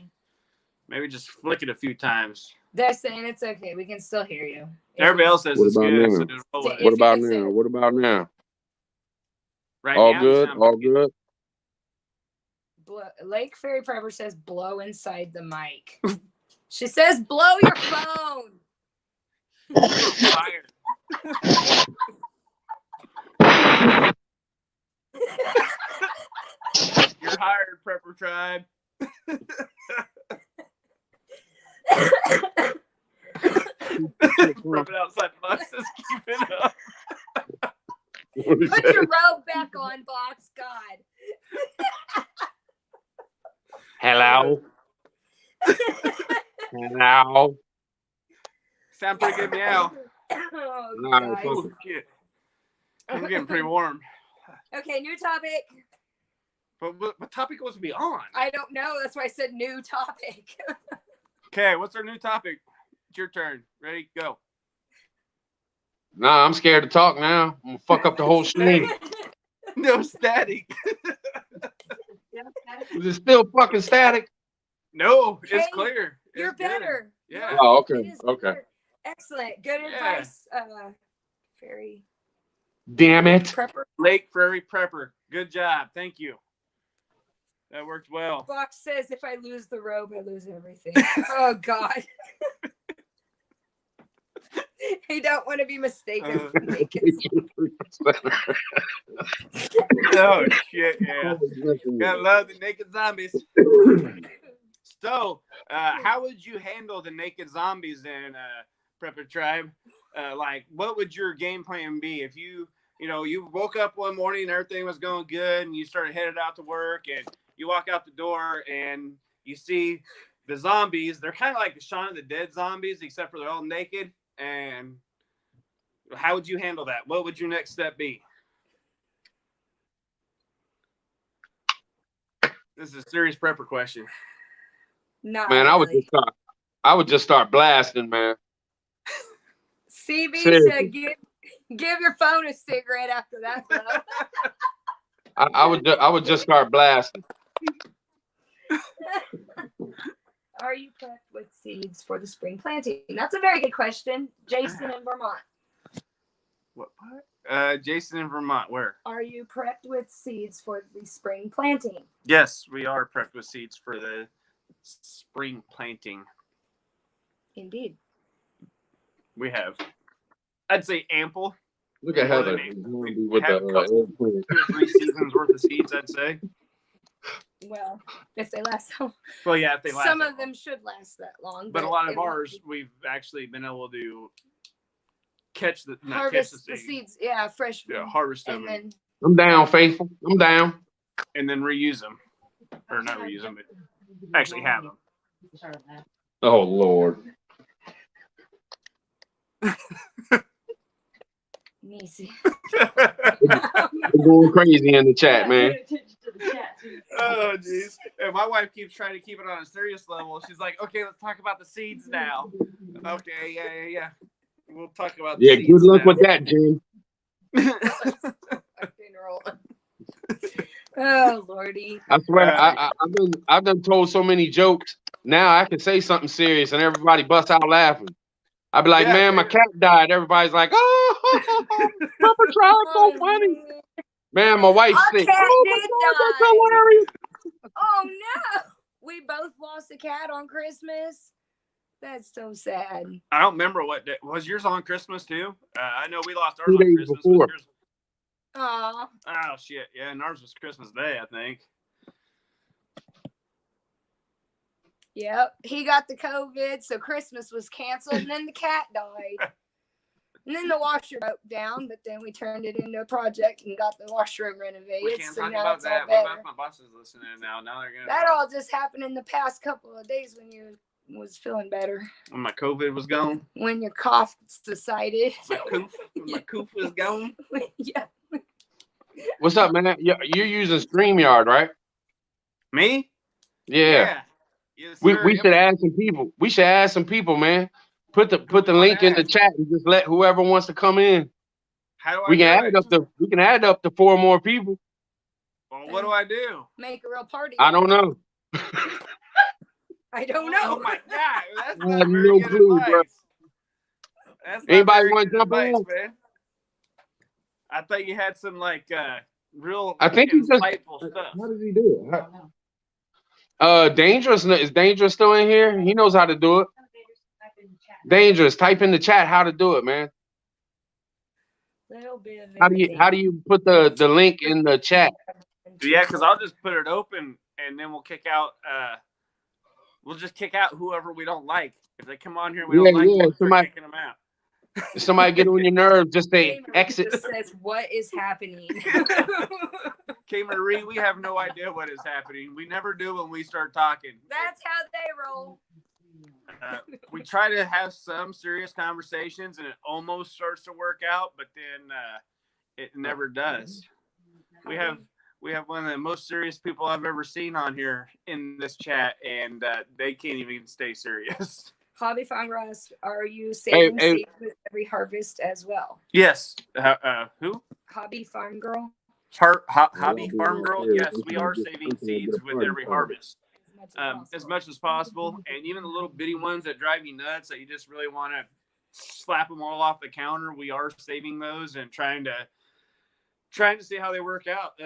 Maybe just flick it a few times. They're saying it's okay. We can still hear you. Everybody else says What it's about good. now? So just roll with it. What If you about can say now? it. What about now? Right All now, you good? sound All pretty good? Lake Fairy Prepper says blow inside the mic. She says blow your phone. Fire. You're hired, Prepper Tribe. Rubbing outside the box. Just keep it up. Put your robe back on, Box God. Hello? Hello? Sound pretty good meow. Oh, Nah, guys. fuck Oh, shit. I'm getting pretty warm. Okay, new topic. But what topic was we on? I don't know. That's why I said new topic. Okay, what's our new topic? It's your turn. Ready? Go. Nah, I'm scared to talk now. I'm gonna fuck up the whole stream. No static. Is it still fucking static? No, it's Hey, clear. You're It's good. better. Yeah. Oh, It okay. is Okay. clear. Excellent. Good Yeah. advice, Fairy Damn it. Prepper. Lake Prairie Prepper. Good job. Thank you. That worked well. Box says if I lose the robe, I lose everything. Oh, God. You don't want to be mistaken for naked. Oh, shit, yeah. Gotta love the naked zombies. So, how would you handle the naked zombies in Prepper Tribe? Like, what would your game plan be if you woke up one morning and everything was going good and you started headed out to work and you walk out the door and you see the zombies? They're kind of like the Shaun of the Dead zombies, except for they're all naked. And how would you handle that? What would your next step be? This is a serious Prepper question. Not Man, really. I would just start blasting, man. CB Seriously. said give your phone a cigarette after that, though. I would just start blasting. Are you prepped with seeds for the spring planting? That's a very good question. Jason in Vermont. What? Jason in Vermont. Where? Are you prepped with seeds for the spring planting? Yes, we are prepped with seeds for the spring planting. Indeed. We have. I'd say ample. Look at More Heather. than With have a couple, 2 or 3 seasons worth of seeds, I'd say. Well, if they last so Well, yeah, if they last. some that of them long. should last that long. But a lot of it won't ours, be. we've actually been able to catch the Harvest the seeds. Yeah, fresh. Yeah, harvest them and then I'm down, faithful. I'm down. and then reuse them, or not reuse them, but actually have them. Oh Lord. Niecy. We're going crazy in the chat, man. Oh, jeez. And my wife keeps trying to keep it on a serious level. She's like, okay, let's talk about the seeds now. Okay, yeah. We'll talk about the Yeah, seeds good luck now. with that, Jim. Oh Lordy. I swear, I've done told so many jokes. Now I can say something serious and everybody busts out laughing. I'd be like, Yeah, man, my cat died. Everybody's like, oh, Papa Tribe, so funny. Man, my wife's Our sick. cat Oh, did my God, that's die. hilarious. Oh no. We both lost a cat on Christmas. That's so sad. I don't remember what day. Was yours on Christmas too? I know we lost ours 2 on days Christmas. before. Was yours... Aw. Oh, shit. Yeah, and ours was Christmas Day, I think. Yep. He got the COVID, so Christmas was canceled, and then the cat died. And then the washer broke down, but then we turned it into a project and got the washroom renovated. We can't so talk now about it's all that. better. What about my bosses listening now? Now they're gonna. That all just happened in the past couple of days when you was feeling better. When my COVID was gone. When your cough subsided. My coof was gone. Yeah. What's up, man? You're using StreamYard, right? Me? Yeah. Yes, We sir. should add some people. We should add some people, man. Put the link in the chat and just let whoever wants to come in. How do I We do can add up to 4 more people. Well, what do I do? Make a real party. I don't know. I don't know. Oh my God, that's I not have very no good clue, advice. bro. That's not Anybody very wanna good jump advice, on? man. I thought you had some like real I think he just. insightful stuff. How does he do it? Dangerous is Dangerous still in here? He knows how to do it. Dangerous, type in the chat how to do it, man. How do you put the link in the chat? Yeah, because I'll just put it open and then we'll kick out. We'll just kick out whoever we don't like. If they come on here, and we don't like them, we'll start kicking them out. If somebody get on your nerves, just say Gamer exit. just says, what is happening? K. Marie, we have no idea what is happening. We never do when we start talking. That's how they roll. We try to have some serious conversations, and it almost starts to work out, but then it never does. We have one of the most serious people I've ever seen on here in this chat, and they can't even stay serious. Hobby Farm Ross, are you saving seeds with every harvest as well? Yes. Who? Hobby Farm Girl? Hobby Farm Girl? Yes, we are saving seeds with every harvest. As much as possible. And even the little bitty ones that drive you nuts that you just really want to slap them all off the counter, we are saving those and trying to see how they work out.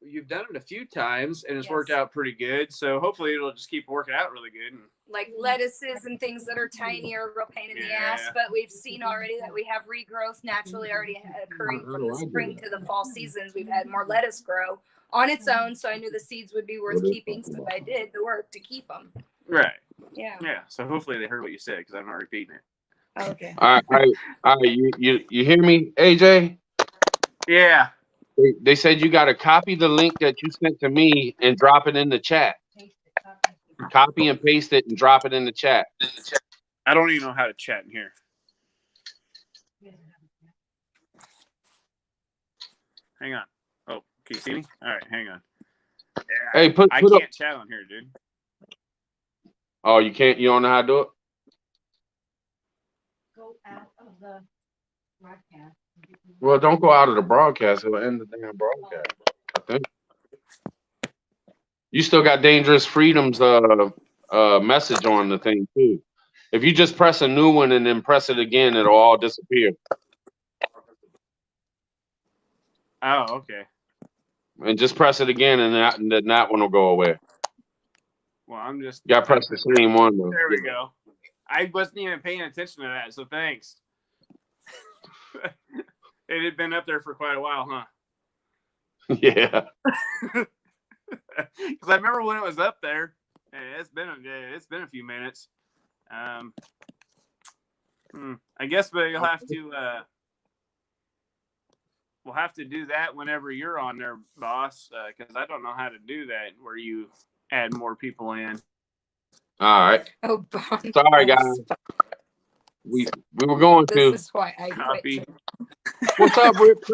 You've done it a few times and it's worked out pretty good. So hopefully it'll just keep working out really good. Like lettuces and things that are tiny are a real pain in the ass, but we've seen already that we have regrowth naturally already occurring from the spring to the fall seasons. We've had more lettuce grow on its own, so I knew the seeds would be worth keeping, so I did the work to keep them. Right. Yeah. Yeah. So hopefully they heard what you said because I'm not repeating it. Okay. All right. You hear me, AJ? Yeah. They said you got to copy the link that you sent to me and drop it in the chat. Copy and paste it and drop it in the chat. I don't even know how to chat in here. Hang on. Oh, can you see me? All right, hang on. Yeah, Hey, I can't chat on here, dude. Oh, you can't? You don't know how to do it? Go out of the broadcast. Well, don't go out of the broadcast. It'll end the damn broadcast, I think. You still got Dangerous Freedom's message on the thing, too. If you just press a new one and then press it again, it'll all disappear. Oh, okay. And just press it again, and then that one will go away. Well, I'm just... You got to press the same one, though. There we go. I wasn't even paying attention to that, so thanks. It had been up there for quite a while, huh? Yeah. Because I remember when it was up there. It's been a few minutes. I guess, but you'll have to. We'll have to do that whenever you're on there, boss. Because I don't know how to do that where you add more people in. All right. Oh, boss. Sorry, guys. We were going to. This is why I copy. quit. What's up, Rip?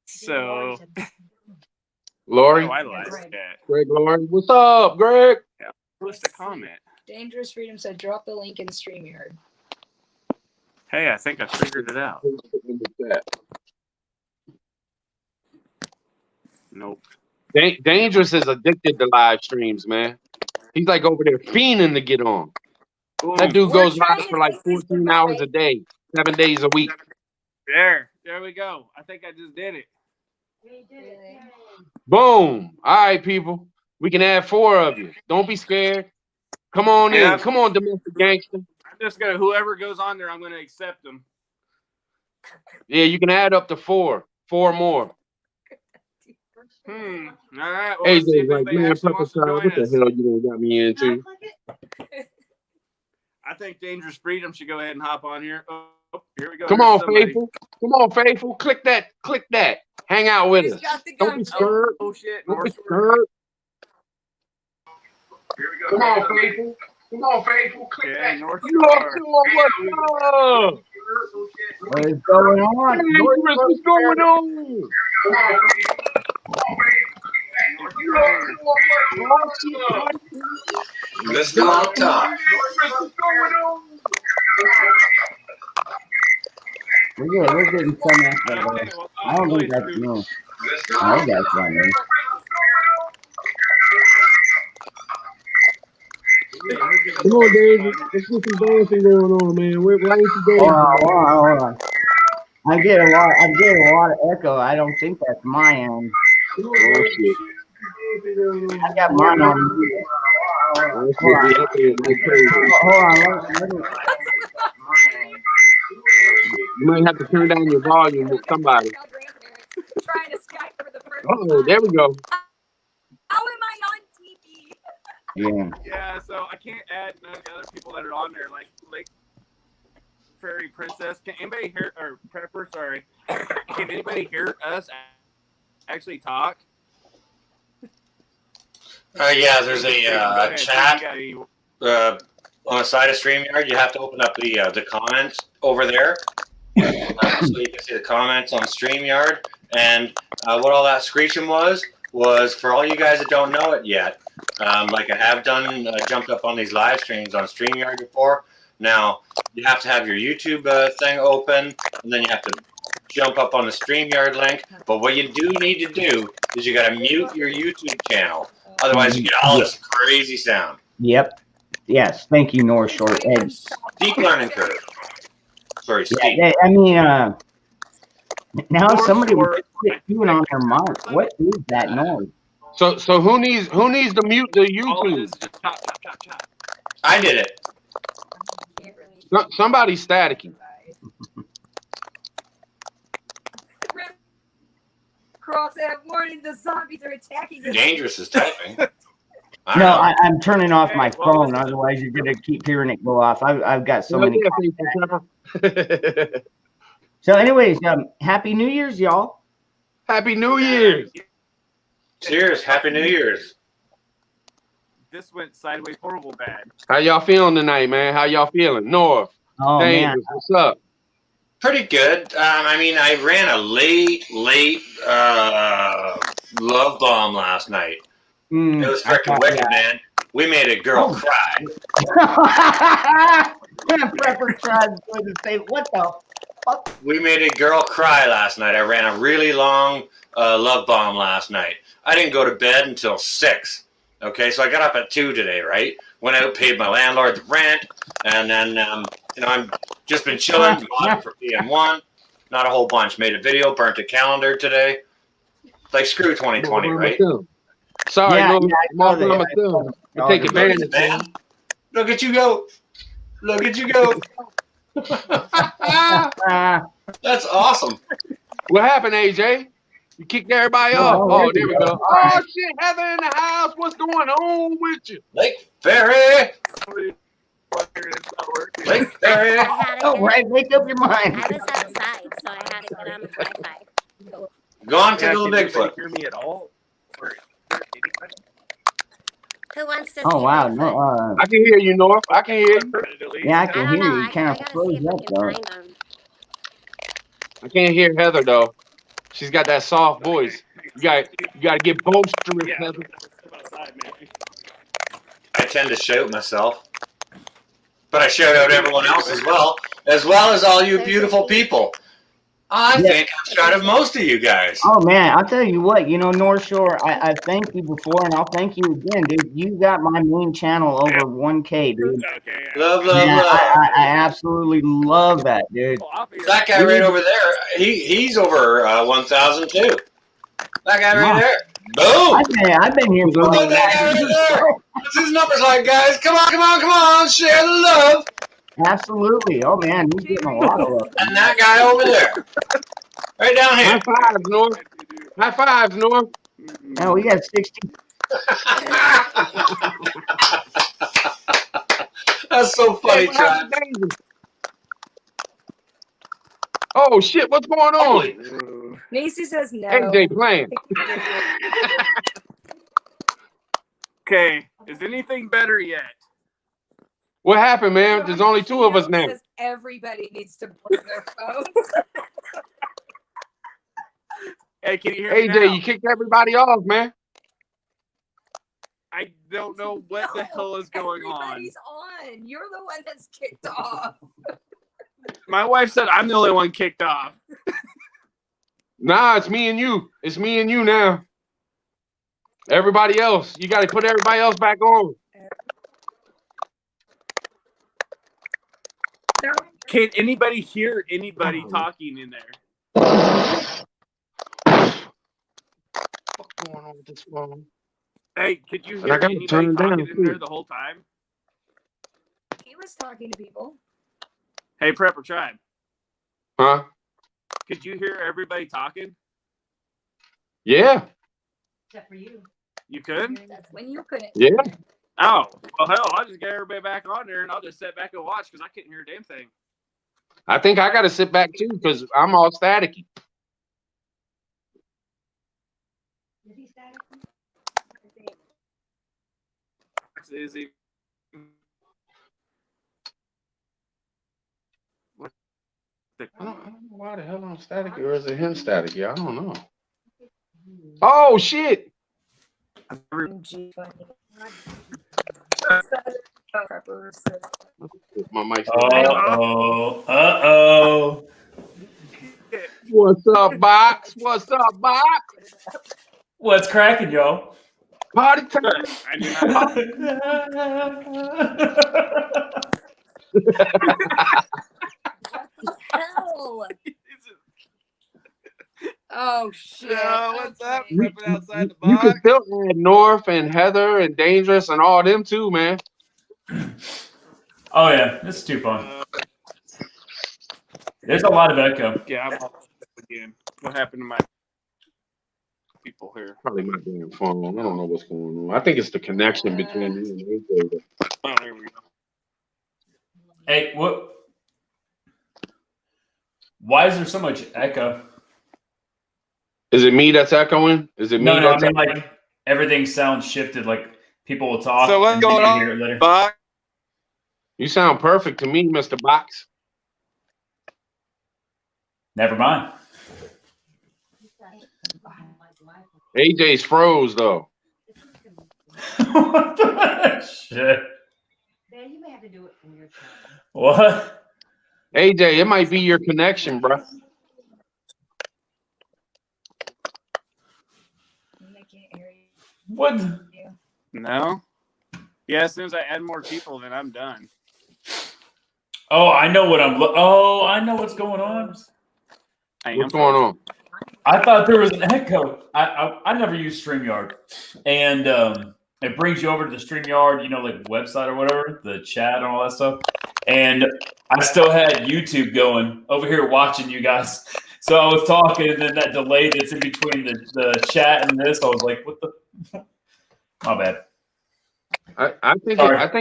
So, Lori? oh, I like that. Greg, Lori. What's up, Greg? Yeah, post a comment. Dangerous Freedom said, drop the link in StreamYard. Hey, I think I figured it out. Nope. Dangerous is addicted to live streams, man. He's like over there fiending to get on. Ooh. That dude We're goes live trying for like to make this 14 hours a day, 7 days a week. There we go. I think I just did it. Really? Boom. All right, people. We can add 4 of you. Don't be scared. Come on in. Come on, domestic gangster. I'm just gonna, whoever goes on there, I'm gonna accept them. Yeah, you can add up to 4. 4 more. All right. Well, Hey, let's see if like, anybody man, actually Pepper wants to Child, join what the us. hell you done got me into? I think Dangerous Freedom should go ahead and hop on here. Oh, here we go. Come Here's on, somebody. faithful. Come on, faithful. Click that. Click that. Hang out with He's us. got the Don't be gun. scared. Oh shit. Don't be North Shore. scared. Here we go. Come on, faithful. Come on, faithful. Click Okay, that. North North Shore, Shore. what's up? What is going on? Dangerous, what's going on? Mr. Long Talk. We're getting some effort. I don't think that's new. I hope that's not new. Come on, David. Let's get some dancing going on, man. Why ain't you Hold dancing? on, hold on. I get a lot of echo. I don't think that's my end. Oh, shit. I got mine on mute. Oh, shit. Hold on, let me. You might have to turn down your volume with somebody. Trying to Skype for the first Oh, there we go. How am I on TV? Yeah. Yeah, so I can't add none of the other people that are on there, like Lake Fairy Princess. Can anybody hear, or Prepper, sorry. Can anybody hear us actually talk? Yeah, there's a chat Uh, on the side of StreamYard. You have to open up the comments over there. So you can see the comments on StreamYard. And what all that screeching was for all you guys that don't know it yet, like I have done, jumped up on these live streams on StreamYard before. Now, you have to have your YouTube thing open, and then you have to jump up on the StreamYard link. But what you do need to do is you got to mute your YouTube channel. Otherwise, you get all this crazy sound. Yep. Yes. Thank you, North Shore. Steep learning curve. Sorry, steep. Yeah, I mean, now North somebody Shore. was quit chewing on their mic. What is that noise? So who needs to mute the all it YouTube? is just chop, chop, chop, chop. I did it. Somebody's staticky. Cross that morning, the zombies are attacking us. Dangerous is typing. No, I'm turning off my Okay, well, phone. listen. Otherwise, you're gonna keep hearing it go off. I've got so many. So, anyways, Happy New Year's, y'all. Happy New Year's. Cheers. Happy New Year's. This went sideways horrible bad. How y'all feeling tonight, man? How y'all feeling? North. Oh man, Dangerous, what's up? Pretty good. I mean, I ran a late love bomb last night. It was freaking wicked, man. We made a girl cry. Prepper tried to say, "What the fuck?" We made a girl cry last night. I ran a really long love bomb last night. I didn't go to bed until 6. Okay, so I got up at 2 today, right? Went out, paid my landlord the rent, and then, I'm just been chilling, modding for PM1. Not a whole bunch. Made a video, burnt a calendar today. Like, screw 2020, right? Sorry, Yeah, no, yeah, I more know from that. myself. I take advantage, Man, look at you go. Look at you go. That's awesome. What happened, AJ? You kicked everybody off. Oh, there we go. Oh, shit, Heather in the house. What's going on with you? Lake Ferry. Lake Ferry. I had to Oh, get, right, make up your mind. I was outside, so I had to get on the Wi-Fi. Go on, Yeah, tickle the can anybody Bigfoot. hear me at all? Who wants to see Oh wow, Bigfoot? no, I can hear you, North. I can hear you. yeah, I I can don't hear know. you. You kind I of gotta froze see if I up can though. find them. I can't hear Heather though. She's got that soft voice. You got to get boisterous, Heather. I tend to shout myself. But I shout out everyone else as well as all you beautiful people. I think I've shouted most of you guys. Oh man, I'll tell you what, North Shore, I thanked you before and I'll thank you again, dude. You got my main channel over 1K, dude. Love, love, Yeah, love. I absolutely love that, dude. That guy right over there, he's over 1,000 too. That guy right there. Boom! I've been here for Look like at that guy right there. What's his numbers like, guys? Come on. Share the love. Absolutely. Oh man, you're getting a lot of love. And that guy over there. Right down High here. fives, North. High fives, North. Oh, we got 60. That's so funny, Hey, what happened Trav. to Danger? Oh shit, what's going on? Holy. Macy says no. AJ playing. Okay, is anything better yet? What happened, man? There's only two of us now. Says everybody needs to plug their phones. Hey, can you hear me now? AJ, you kicked everybody off, man. I don't know what the hell is going on. Everybody's on. You're the one that's kicked off. My wife said I'm the only one kicked off. Nah, it's me and you. It's me and you now. Everybody else, you got to put everybody else back on. Can anybody hear anybody talking in there? What's going on with this phone? Hey, could you And hear I gotta anybody turn it talking down, in too. there the whole time? He was talking to people. Hey, Prepper Tribe, Huh? could you hear everybody talking? Yeah. Except for you. You could? That's when you couldn't. Yeah. Oh, well, hell, I'll just get everybody back on there and I'll just sit back and watch because I couldn't hear a damn thing. I think I got to sit back too because I'm all staticky. Is he static? Is he? What? I don't know why the hell I'm staticky, or is it him staticky? I don't know. Oh shit! My mic's Uh-oh. What's up, Box? What's up, Box? What's cracking, y'all? Party time. I do not. Hell. Oh shit. What's up? Okay. Repping outside the You box. can still add North and Heather and Dangerous and all them too, man. Oh, yeah. This is too fun. There's a lot of echo. Yeah, I'm off again. What happened to my people here? Probably my damn phone. I don't know what's going on. I think it's the connection between me and AJ. Oh, there we go. Hey, what? Why is there so much echo? Is it me that's echoing? Is it me No, I that's mean, echoing? like, everything sounds shifted. Like, people will talk. So what's and going you on, hear it later. Box? You sound perfect to me, Mr. Box. Never mind. AJ's froze though. What the shit? Dan, you may have to do it from your side. What? AJ, it might be your connection, bro. What? No. Yeah, as soon as I add more people, then I'm done. Oh, I know what I know what's going on. What's going on? I thought there was an echo. I never use StreamYard, and it brings you over to the StreamYard, you know, like website or whatever, the chat and all that stuff. And I still had YouTube going over here watching you guys. So I was talking, and then that delay that's in between the chat and this, I was like, "What the?" My bad. I think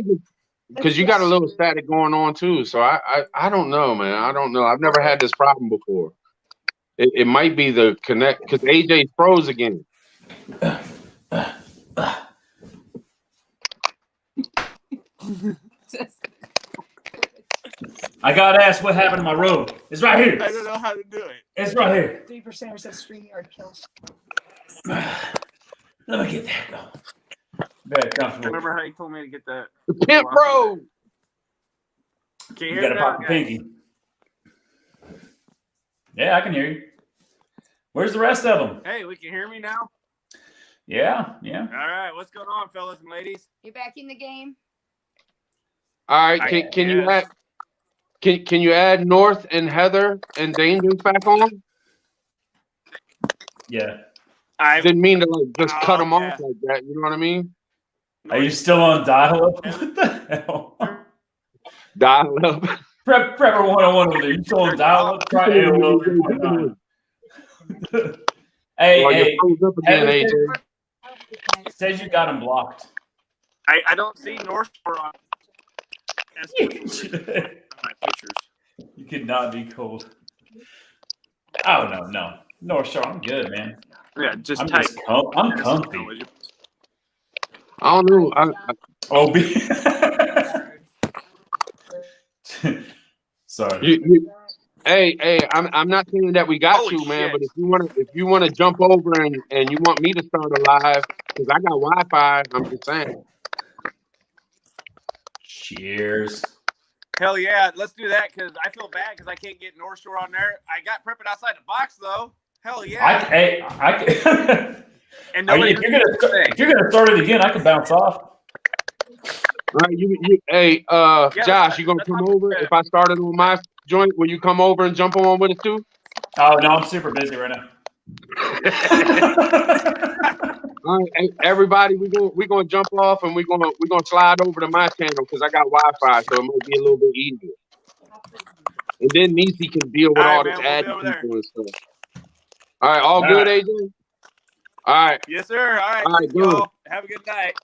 it's because you got a little static going on too. So I don't know, man. I don't know. I've never had this problem before. It might be the connect because AJ froze again. I got asked what happened to my road. It's right here. I don't know how to do it. It's right here. 3% says StreamYard kills. Let me get that going. Very comfortable. Remember how you told me to get that? The pimp bro. Can you You hear got to me pop now, the guys? pinky. Yeah, I can hear you. Where's the rest of them? Hey, we can hear me now? Yeah, yeah. All right, what's going on, fellas and ladies? You back in the game? All right, can you add can you add North and Heather and Dangerous back on? Yeah. I didn't mean to like just cut them yeah. off like that. You know what I mean? Are you still on dial-up? What the hell? Dial up. Prepper 101 over there. You still on dial-up? Try AOL. Hey, Well, hey. you froze up again, Heather AJ. says you got him blocked. I don't see North Shore on. That's my pictures. You could not be cold. Oh no. North Shore, I'm good, man. Yeah, just I'm type. I'm comfy. I don't know. Oh, sorry. Hey, I'm not saying that we got Holy you, man. shit. But if you wanna jump over and you want me to start a live, because I got Wi-Fi, I'm just saying. Cheers. Hell yeah, let's do that because I feel bad because I can't get North Shore on there. I got Prepping outside the box though. Hell yeah. And nobody if you're gonna start it again, I can bounce off. All right, Josh, you gonna come over if I started on my joint? Will you come over and jump on with us too? Oh no, I'm super busy right now. All right, hey, everybody, we're gonna jump off and we're gonna slide over to my channel because I got Wi-Fi, so it might be a little bit easier. And then Nisi can deal with all this adding people and stuff. All right, all good, AJ? All right. Yes, sir. All right, All right, y'all. Have a good night.